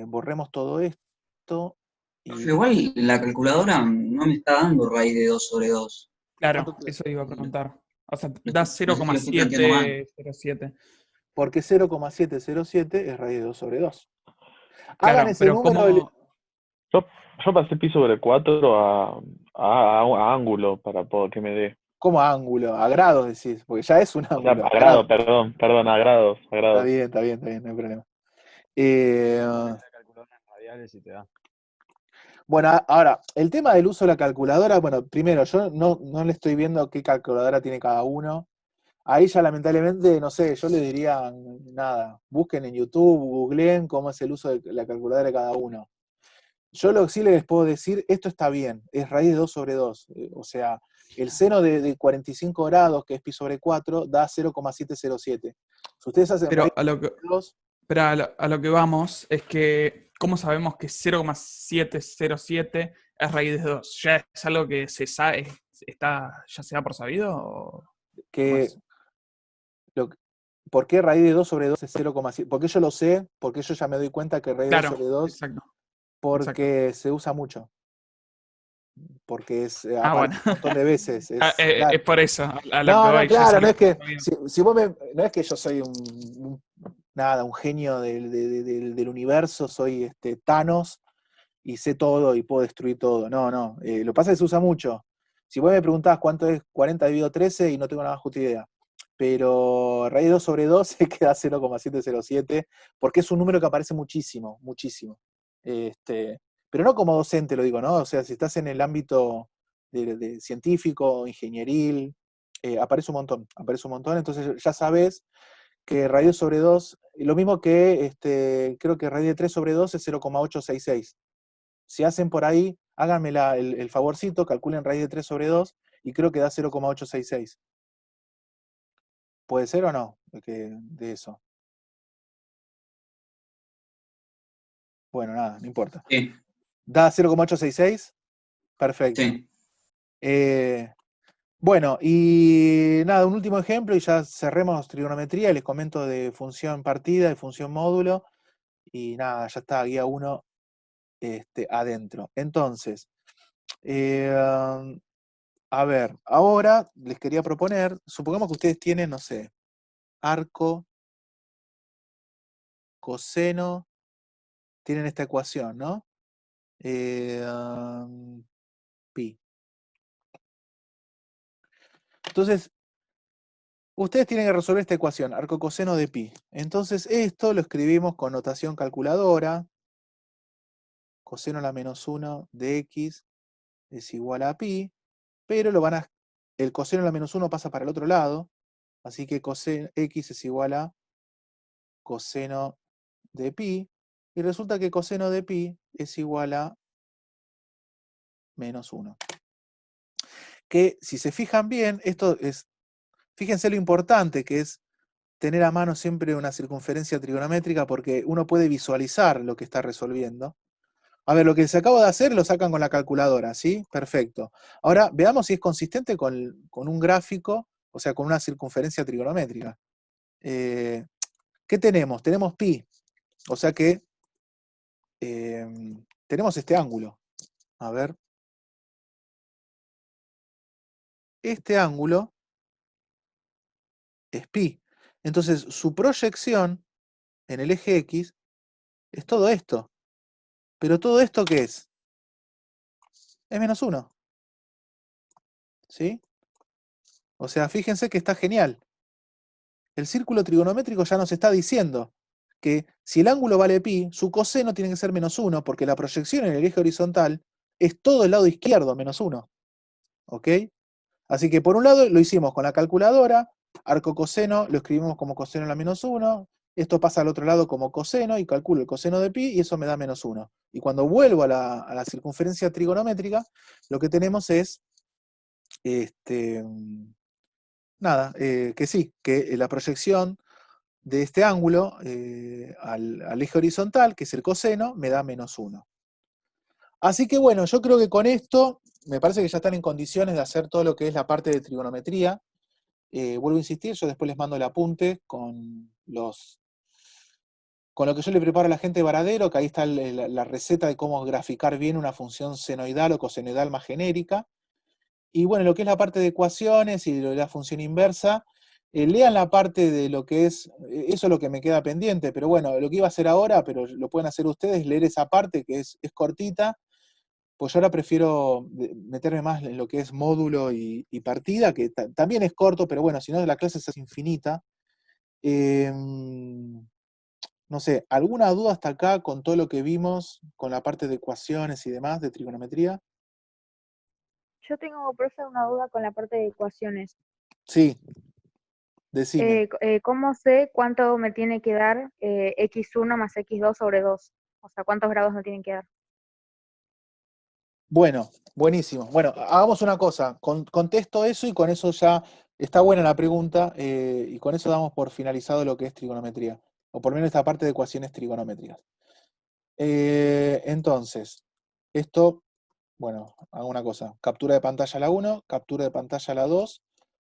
borremos todo esto. Profe, igual la calculadora no me está dando raíz de 2 sobre 2. Claro, eso iba a preguntar. O sea, da No sé si lo estoy planteando mal. 0,707. Porque 0,707 es raíz de 2 sobre 2. Hagan Claro, ese pero número. como... Yo pasé pi sobre 4 a ángulo para que me dé. ¿Cómo ángulo? A grados decís, porque ya es un O sea, ángulo. a grado, perdón, a grados. Está bien, no hay problema. La calculadora en radiales y te da. Bueno, ahora, el tema del uso de la calculadora, bueno, primero, yo no le estoy viendo qué calculadora tiene cada uno. Ahí ya lamentablemente, no sé, yo le diría, nada, busquen en YouTube, googleen cómo es el uso de la calculadora de cada uno. Yo lo que sí les puedo decir, esto está bien, es raíz de 2 sobre 2. O sea, el seno de 45 grados, que es pi sobre 4, da 0,707. Si ustedes hacen Pero raíz a lo de que, 2, pero a lo que vamos es que, ¿cómo sabemos que 0,707 es raíz de 2? ¿Ya es algo que se sabe, ya se da por sabido? ¿O cómo que, es? ¿por qué raíz de 2 sobre 2 es 0,7? Porque yo lo sé, porque yo ya me doy cuenta que raíz de 2 Claro, sobre 2, exacto. porque se usa mucho. Porque Bueno. aparece un montón de veces. Es por eso, a lo que No, voy. Ya es claro, no algo es que, que sabía. no es que yo soy un genio del universo, soy Thanos y sé todo y puedo destruir todo. No. Lo que pasa es que se usa mucho. Si vos me preguntás cuánto es 40 dividido 13 y no tengo la más justa idea. Pero raíz de 2 sobre 2 se queda 0,707, porque es un número que aparece muchísimo, muchísimo. Pero no como docente lo digo, ¿no? O sea, si estás en el ámbito de científico, ingenieril, aparece un montón, entonces ya sabes que raíz sobre 2, lo mismo que creo que raíz de 3 sobre 2 es 0,866. Si hacen por ahí, háganme el favorcito, calculen raíz de 3 sobre 2 y creo que da 0,866. ¿Puede ser o no? De eso. Bueno, nada, no importa. Sí, ¿Da 0,866? Perfecto. sí. Bueno, y nada, un último ejemplo y ya cerremos trigonometría y les comento de función partida y función módulo. Y nada, ya está, guía 1 adentro. Entonces, a ver, ahora les quería proponer, supongamos que ustedes tienen, no sé, arco, coseno, tienen esta ecuación, ¿no? Pi. Entonces, ustedes tienen que resolver esta ecuación, arco coseno de pi. Entonces, esto lo escribimos con notación calculadora. Coseno a la menos 1 de x es igual a pi, pero el coseno a la menos 1 pasa para el otro lado, así que coseno x es igual a coseno de pi, y resulta que coseno de pi es igual a menos 1. Que si se fijan bien, fíjense lo importante que es tener a mano siempre una circunferencia trigonométrica porque uno puede visualizar lo que está resolviendo. A ver, lo que se acaba de hacer lo sacan con la calculadora, ¿sí? Perfecto. Ahora, veamos si es consistente con un gráfico, o sea, con una circunferencia trigonométrica. ¿Qué tenemos? Tenemos pi, o sea que tenemos este ángulo. A ver. Este ángulo es pi. Entonces, su proyección en el eje X es todo esto. Pero todo esto, ¿qué es? Es menos 1. ¿Sí? O sea, fíjense que está genial. El círculo trigonométrico ya nos está diciendo que si el ángulo vale pi, su coseno tiene que ser menos 1, porque la proyección en el eje horizontal es todo el lado izquierdo, menos 1. ¿Ok? Así que por un lado lo hicimos con la calculadora, arco coseno lo escribimos como coseno a la menos 1, esto pasa al otro lado como coseno y calculo el coseno de pi y eso me da menos 1. Y cuando vuelvo a la circunferencia trigonométrica, lo que tenemos es que sí, que la proyección de este ángulo al eje horizontal, que es el coseno, me da menos 1. Así que bueno, yo creo que con esto me parece que ya están en condiciones de hacer todo lo que es la parte de trigonometría. Vuelvo a insistir, yo después les mando el apunte con lo que yo le preparo a la gente de Varadero, que ahí está la receta de cómo graficar bien una función senoidal o cosenoidal más genérica. Y bueno, lo que es la parte de ecuaciones y la función inversa, lean la parte de lo que es, eso es lo que me queda pendiente, pero bueno, lo que iba a hacer ahora, pero lo pueden hacer ustedes, leer esa parte que es cortita, pues yo ahora prefiero meterme más en lo que es módulo y partida, que también es corto, pero bueno, si no la clase es infinita. No sé, ¿alguna duda hasta acá con todo lo que vimos, con la parte de ecuaciones y demás, de trigonometría? Yo tengo, profe, una duda con la parte de ecuaciones. Sí, decime. ¿Cómo sé cuánto me tiene que dar x1 más x2 sobre 2? O sea, ¿cuántos grados me tienen que dar? Bueno, buenísimo. Bueno, hagamos una cosa, contesto eso y con eso ya está buena la pregunta y con eso damos por finalizado lo que es trigonometría, o por lo menos esta parte de ecuaciones trigonométricas. Entonces, esto, bueno, hago una cosa, captura de pantalla a la 1, captura de pantalla a la 2,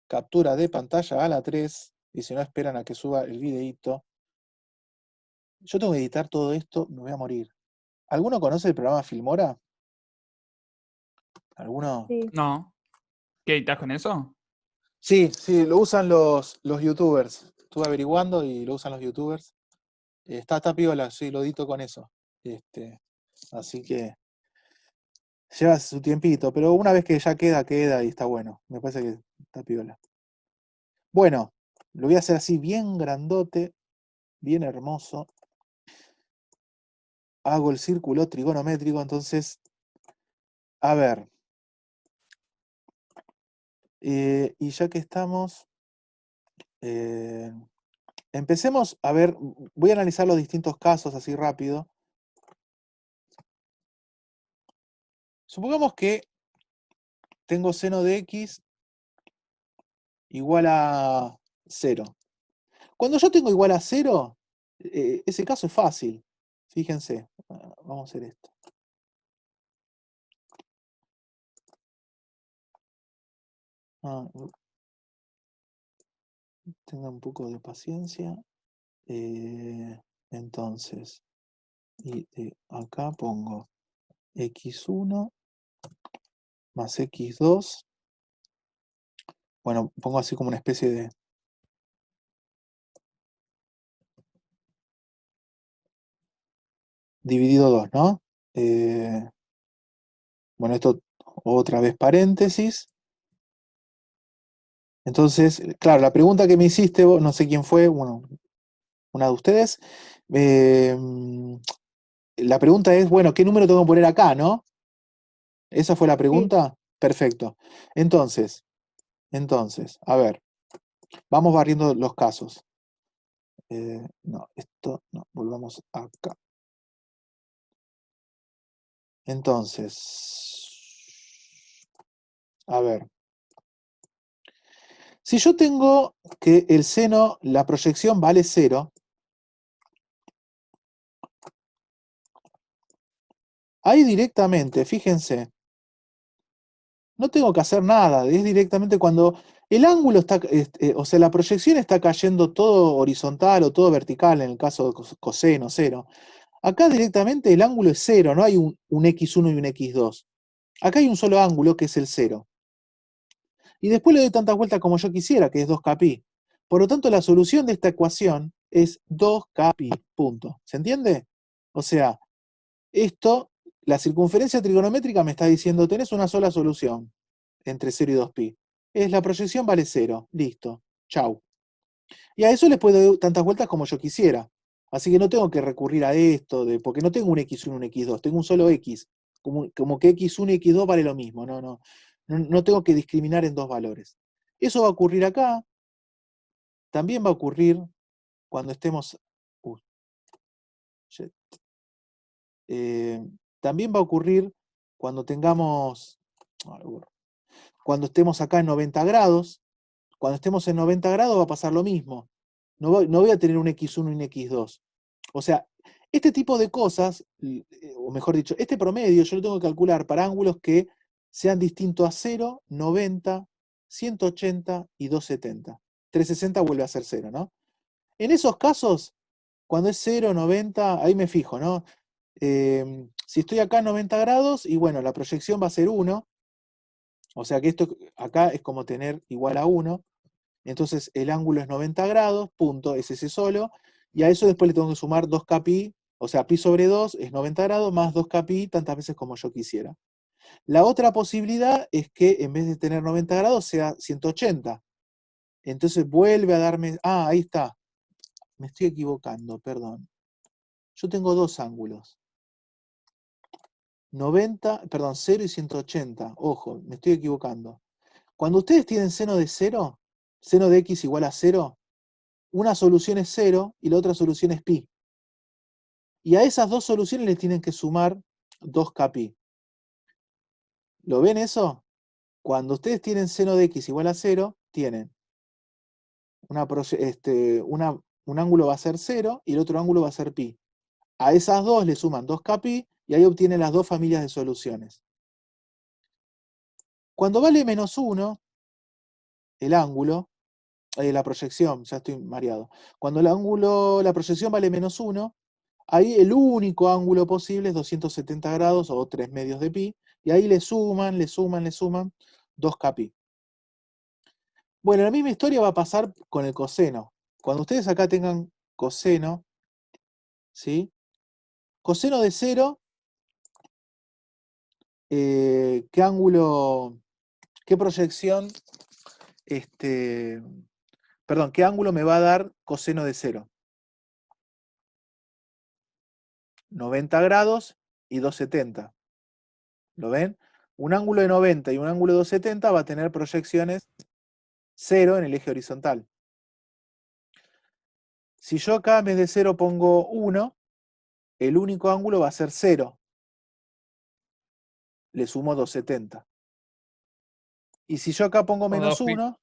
captura de pantalla a la 3, y si no esperan a que suba el videíto. Yo tengo que editar todo esto, me voy a morir. ¿Alguno conoce el programa Filmora? ¿Alguno? Sí. No. ¿Qué editas con eso? Sí, sí, lo usan los youtubers. Estuve averiguando y lo usan los youtubers. Está piola, sí, lo edito con eso. Así que lleva su tiempito, pero una vez que ya queda y está bueno. Me parece que está piola. Bueno, lo voy a hacer así bien grandote, bien hermoso. Hago el círculo trigonométrico, entonces, a ver. Y ya que estamos, empecemos a ver, voy a analizar los distintos casos así rápido. Supongamos que tengo seno de x igual a 0. Cuando yo tengo igual a 0, ese caso es fácil. Fíjense, vamos a hacer esto. Tengan un poco de paciencia. Entonces, y acá pongo x1 más x2. Bueno, pongo así como una especie de... dividido 2, ¿no? Bueno, esto otra vez paréntesis. Entonces, claro, la pregunta que me hiciste vos, no sé quién fue, bueno, una de ustedes, la pregunta es, bueno, ¿qué número tengo que poner acá, no? ¿Esa fue la pregunta? Perfecto. Entonces, a ver, vamos barriendo los casos. No, esto no, volvamos acá. Entonces, a ver. Si yo tengo que el seno, la proyección vale 0, ahí directamente, fíjense, no tengo que hacer nada, es directamente cuando el ángulo está, o sea, la proyección está cayendo todo horizontal o todo vertical, en el caso de coseno, 0. Acá directamente el ángulo es 0, no hay un x1 y un x2. Acá hay un solo ángulo que es el 0. Y después le doy tantas vueltas como yo quisiera, que es 2kπ. Por lo tanto, la solución de esta ecuación es 2kπ, punto. ¿Se entiende? O sea, esto, la circunferencia trigonométrica me está diciendo, tenés una sola solución entre 0 y 2π. Es la proyección vale 0. Listo. Chau. Y a eso le puedo dar tantas vueltas como yo quisiera. Así que no tengo que recurrir a esto, porque no tengo un x1 y un x2, tengo un solo x. Como que x1 y x2 vale lo mismo. No tengo que discriminar en dos valores. Eso va a ocurrir acá. También va a ocurrir cuando estemos... también va a ocurrir cuando tengamos... Cuando estemos acá en 90 grados. Cuando estemos en 90 grados va a pasar lo mismo. No voy a tener un x1 y un x2. O sea, este tipo de cosas, o mejor dicho, este promedio yo lo tengo que calcular para ángulos que sean distintos a 0, 90, 180 y 270. 360 vuelve a ser 0, ¿no? En esos casos, cuando es 0, 90, ahí me fijo, ¿no? Si estoy acá en 90 grados, y bueno, la proyección va a ser 1, o sea que esto acá es como tener igual a 1, entonces el ángulo es 90 grados, punto, es ese solo, y a eso después le tengo que sumar 2kπ, o sea, pi sobre 2 es 90 grados más 2kπ tantas veces como yo quisiera. La otra posibilidad es que en vez de tener 90 grados sea 180. Entonces vuelve a darme... Ah, ahí está. Me estoy equivocando, perdón. yo tengo dos ángulos. 90, perdón, 0 y 180. Ojo, me estoy equivocando. Cuando ustedes tienen seno de 0, seno de x igual a 0, una solución es 0 y la otra solución es pi. Y a esas dos soluciones les tienen que sumar 2kpi. ¿Lo ven eso? Cuando ustedes tienen seno de x igual a 0, tienen un ángulo va a ser 0 y el otro ángulo va a ser pi. A esas dos le suman 2kpi y ahí obtienen las dos familias de soluciones. Cuando vale menos 1, el ángulo, la proyección, ya estoy mareado. Cuando la proyección vale menos 1, ahí el único ángulo posible es 270 grados o 3 medios de pi, y ahí le suman 2kpi. Bueno, la misma historia va a pasar con el coseno. Cuando ustedes acá tengan coseno, ¿sí? Coseno de 0, ¿qué ángulo, qué proyección, perdón, qué ángulo me va a dar coseno de 0? 90 grados y 270. ¿Lo ven? Un ángulo de 90 y un ángulo de 270 va a tener proyecciones 0 en el eje horizontal. Si yo acá en vez de 0 pongo 1, el único ángulo va a ser 0. Le sumo 270. Y si yo acá pongo menos 1,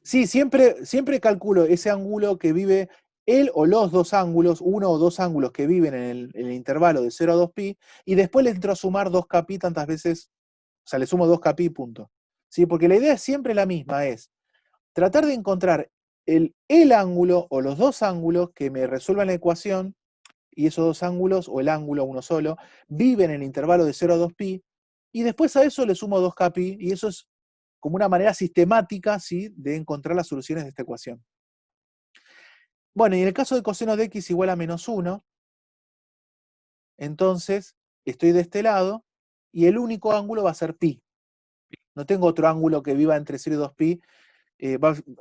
sí, siempre calculo ese ángulo que vive él o los dos ángulos, uno o dos ángulos que viven en el intervalo de 0 a 2pi, y después le entro a sumar 2kpi tantas veces, o sea, le sumo 2kpi, punto. ¿Sí? Porque la idea es siempre la misma, es tratar de encontrar el ángulo o los dos ángulos que me resuelvan la ecuación, y esos dos ángulos, o el ángulo uno solo, viven en el intervalo de 0 a 2pi, y después a eso le sumo 2kpi, y eso es como una manera sistemática, ¿sí?, de encontrar las soluciones de esta ecuación. Bueno, y en el caso de coseno de x igual a menos 1, entonces estoy de este lado, y el único ángulo va a ser pi. No tengo otro ángulo que viva entre 0 y 2pi,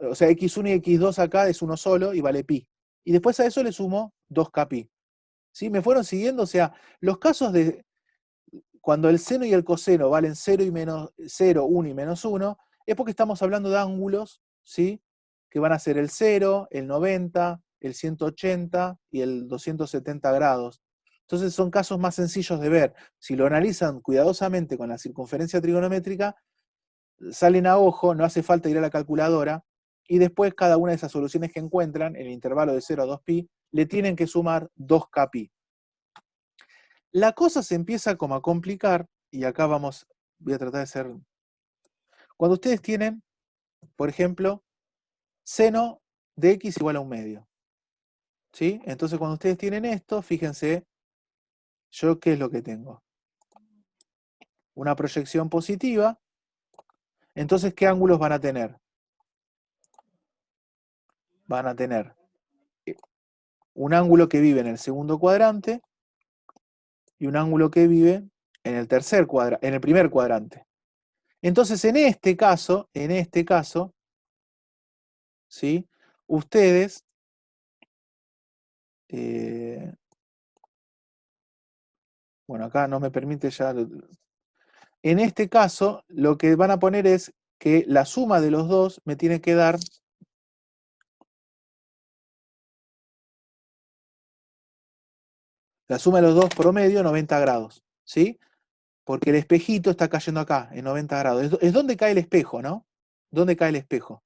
o sea, x1 y x2 acá es uno solo y vale pi. Y después a eso le sumo 2kpi. ¿Sí? ¿Me fueron siguiendo? O sea, los casos de cuando el seno y el coseno valen 0 y menos 0, 1 y menos 1, es porque estamos hablando de ángulos, ¿sí?, que van a ser el 0, el 90, el 180 y el 270 grados. Entonces son casos más sencillos de ver. Si lo analizan cuidadosamente con la circunferencia trigonométrica, salen a ojo, no hace falta ir a la calculadora, y después cada una de esas soluciones que encuentran en el intervalo de 0 a 2pi, le tienen que sumar 2kpi. La cosa se empieza como a complicar, y acá voy a tratar de ser... Cuando ustedes tienen, por ejemplo, seno de x igual a 1/2. ¿Sí? Entonces cuando ustedes tienen esto, fíjense, yo qué es lo que tengo. Una proyección positiva. Entonces, ¿qué ángulos van a tener? Van a tener un ángulo que vive en el segundo cuadrante y un ángulo que vive en el primer cuadrante. Entonces, en este caso, ¿sí?, ustedes bueno, acá no me permite ya. En este caso, lo que van a poner es que la suma de los dos me tiene que dar la suma de los dos promedio 90 grados, ¿sí? Porque el espejito está cayendo acá, en 90 grados. Es donde cae el espejo, ¿no? ¿Dónde cae el espejo?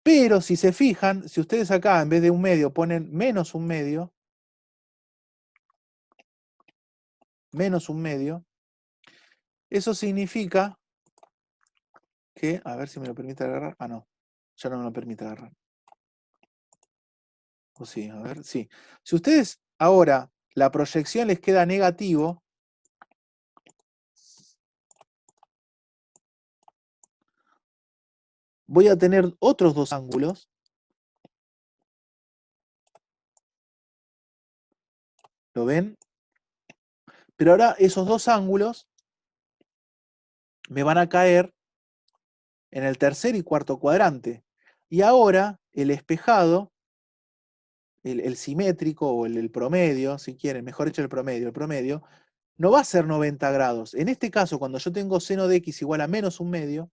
Pero si se fijan, si ustedes acá en vez de 1/2 ponen menos 1/2, eso significa que, a ver si me lo permite agarrar. Ah, no, ya no me lo permite agarrar. O sí, a ver, sí. Si ustedes ahora la proyección les queda negativo, voy a tener otros dos ángulos. ¿Lo ven? Pero ahora esos dos ángulos me van a caer en el tercer y cuarto cuadrante. Y ahora el espejado el simétrico o el promedio, si quieren, mejor dicho el promedio, no va a ser 90 grados. En este caso, cuando yo tengo seno de x igual a menos un medio,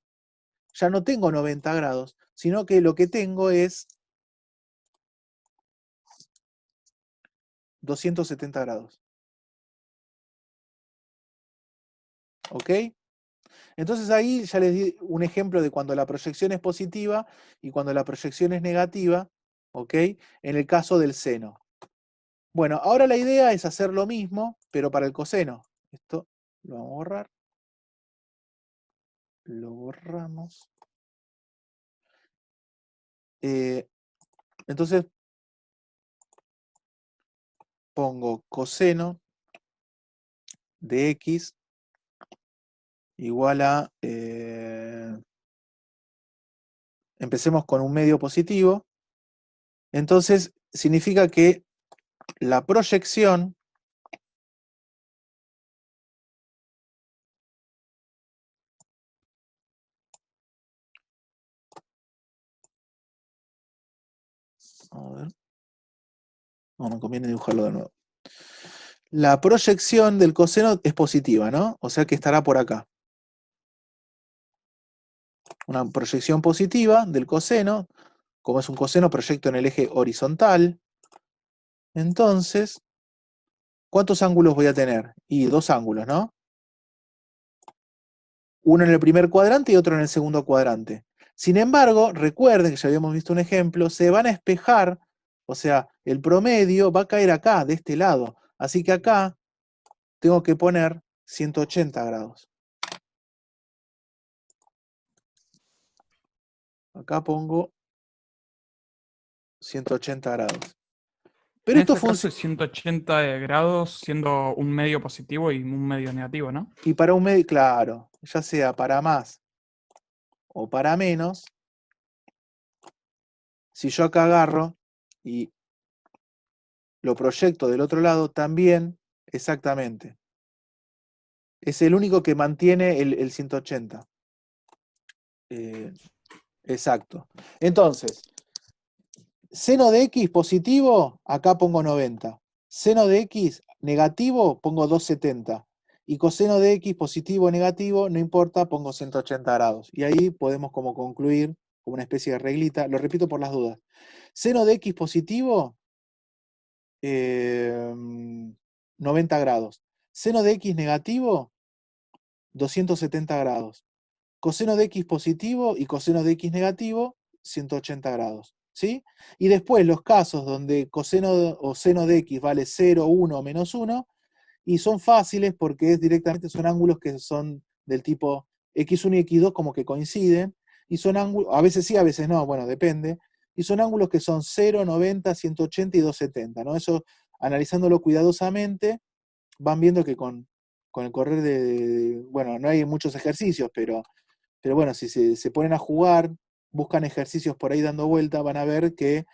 ya no tengo 90 grados, sino que lo que tengo es 270 grados. ¿Ok? Entonces ahí ya les di un ejemplo de cuando la proyección es positiva y cuando la proyección es negativa, ¿ok? En el caso del seno. Bueno, ahora la idea es hacer lo mismo, pero para el coseno. Esto lo vamos a borrar. Lo borramos. Entonces pongo coseno de x igual a... empecemos con un medio positivo. Entonces significa que la proyección a ver, no me conviene dibujarlo de nuevo. La proyección del coseno es positiva, ¿no? O sea que estará por acá. Una proyección positiva del coseno, como es un coseno, proyecto en el eje horizontal. Entonces, ¿cuántos ángulos voy a tener? Y dos ángulos, ¿no? Uno en el primer cuadrante y otro en el segundo cuadrante. Sin embargo, recuerden que ya habíamos visto un ejemplo, se van a espejar, o sea, el promedio va a caer acá, de este lado. Así que acá tengo que poner 180 grados. Acá pongo 180 grados. Pero En esto este caso funciona. es 180 grados siendo un medio positivo y un medio negativo, ¿no? Y para un medio, claro, ya sea para más o para menos, si yo acá agarro y lo proyecto del otro lado, también, exactamente. Es el único que mantiene el 180. Exacto. Entonces, seno de x positivo, acá pongo 90. Seno de x negativo, pongo 270. Y coseno de x positivo o negativo, no importa, pongo 180 grados. Y ahí podemos como concluir, como una especie de reglita, lo repito por las dudas. Seno de x positivo, 90 grados. Seno de x negativo, 270 grados. Coseno de x positivo y coseno de x negativo, 180 grados. ¿Sí? Y después los casos donde coseno o seno de x vale 0, 1 o menos 1, y son fáciles porque directamente son ángulos que son del tipo x1 y x2 como que coinciden, y son ángulos, a veces sí, a veces no, bueno, depende, y son ángulos que son 0, 90, 180 y 270, ¿no? Eso, analizándolo cuidadosamente, van viendo que con el correr bueno, no hay muchos ejercicios, pero bueno, si se ponen a jugar, buscan ejercicios por ahí dando vuelta, van a ver que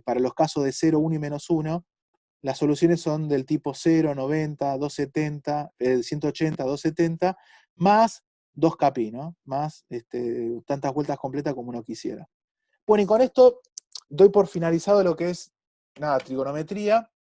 para los casos de 0, 1 y menos 1, las soluciones son del tipo 0, 90, 270, 180, 270, más 2 kπ, ¿no? Más tantas vueltas completas como uno quisiera. Bueno, y con esto doy por finalizado lo que es, nada, trigonometría.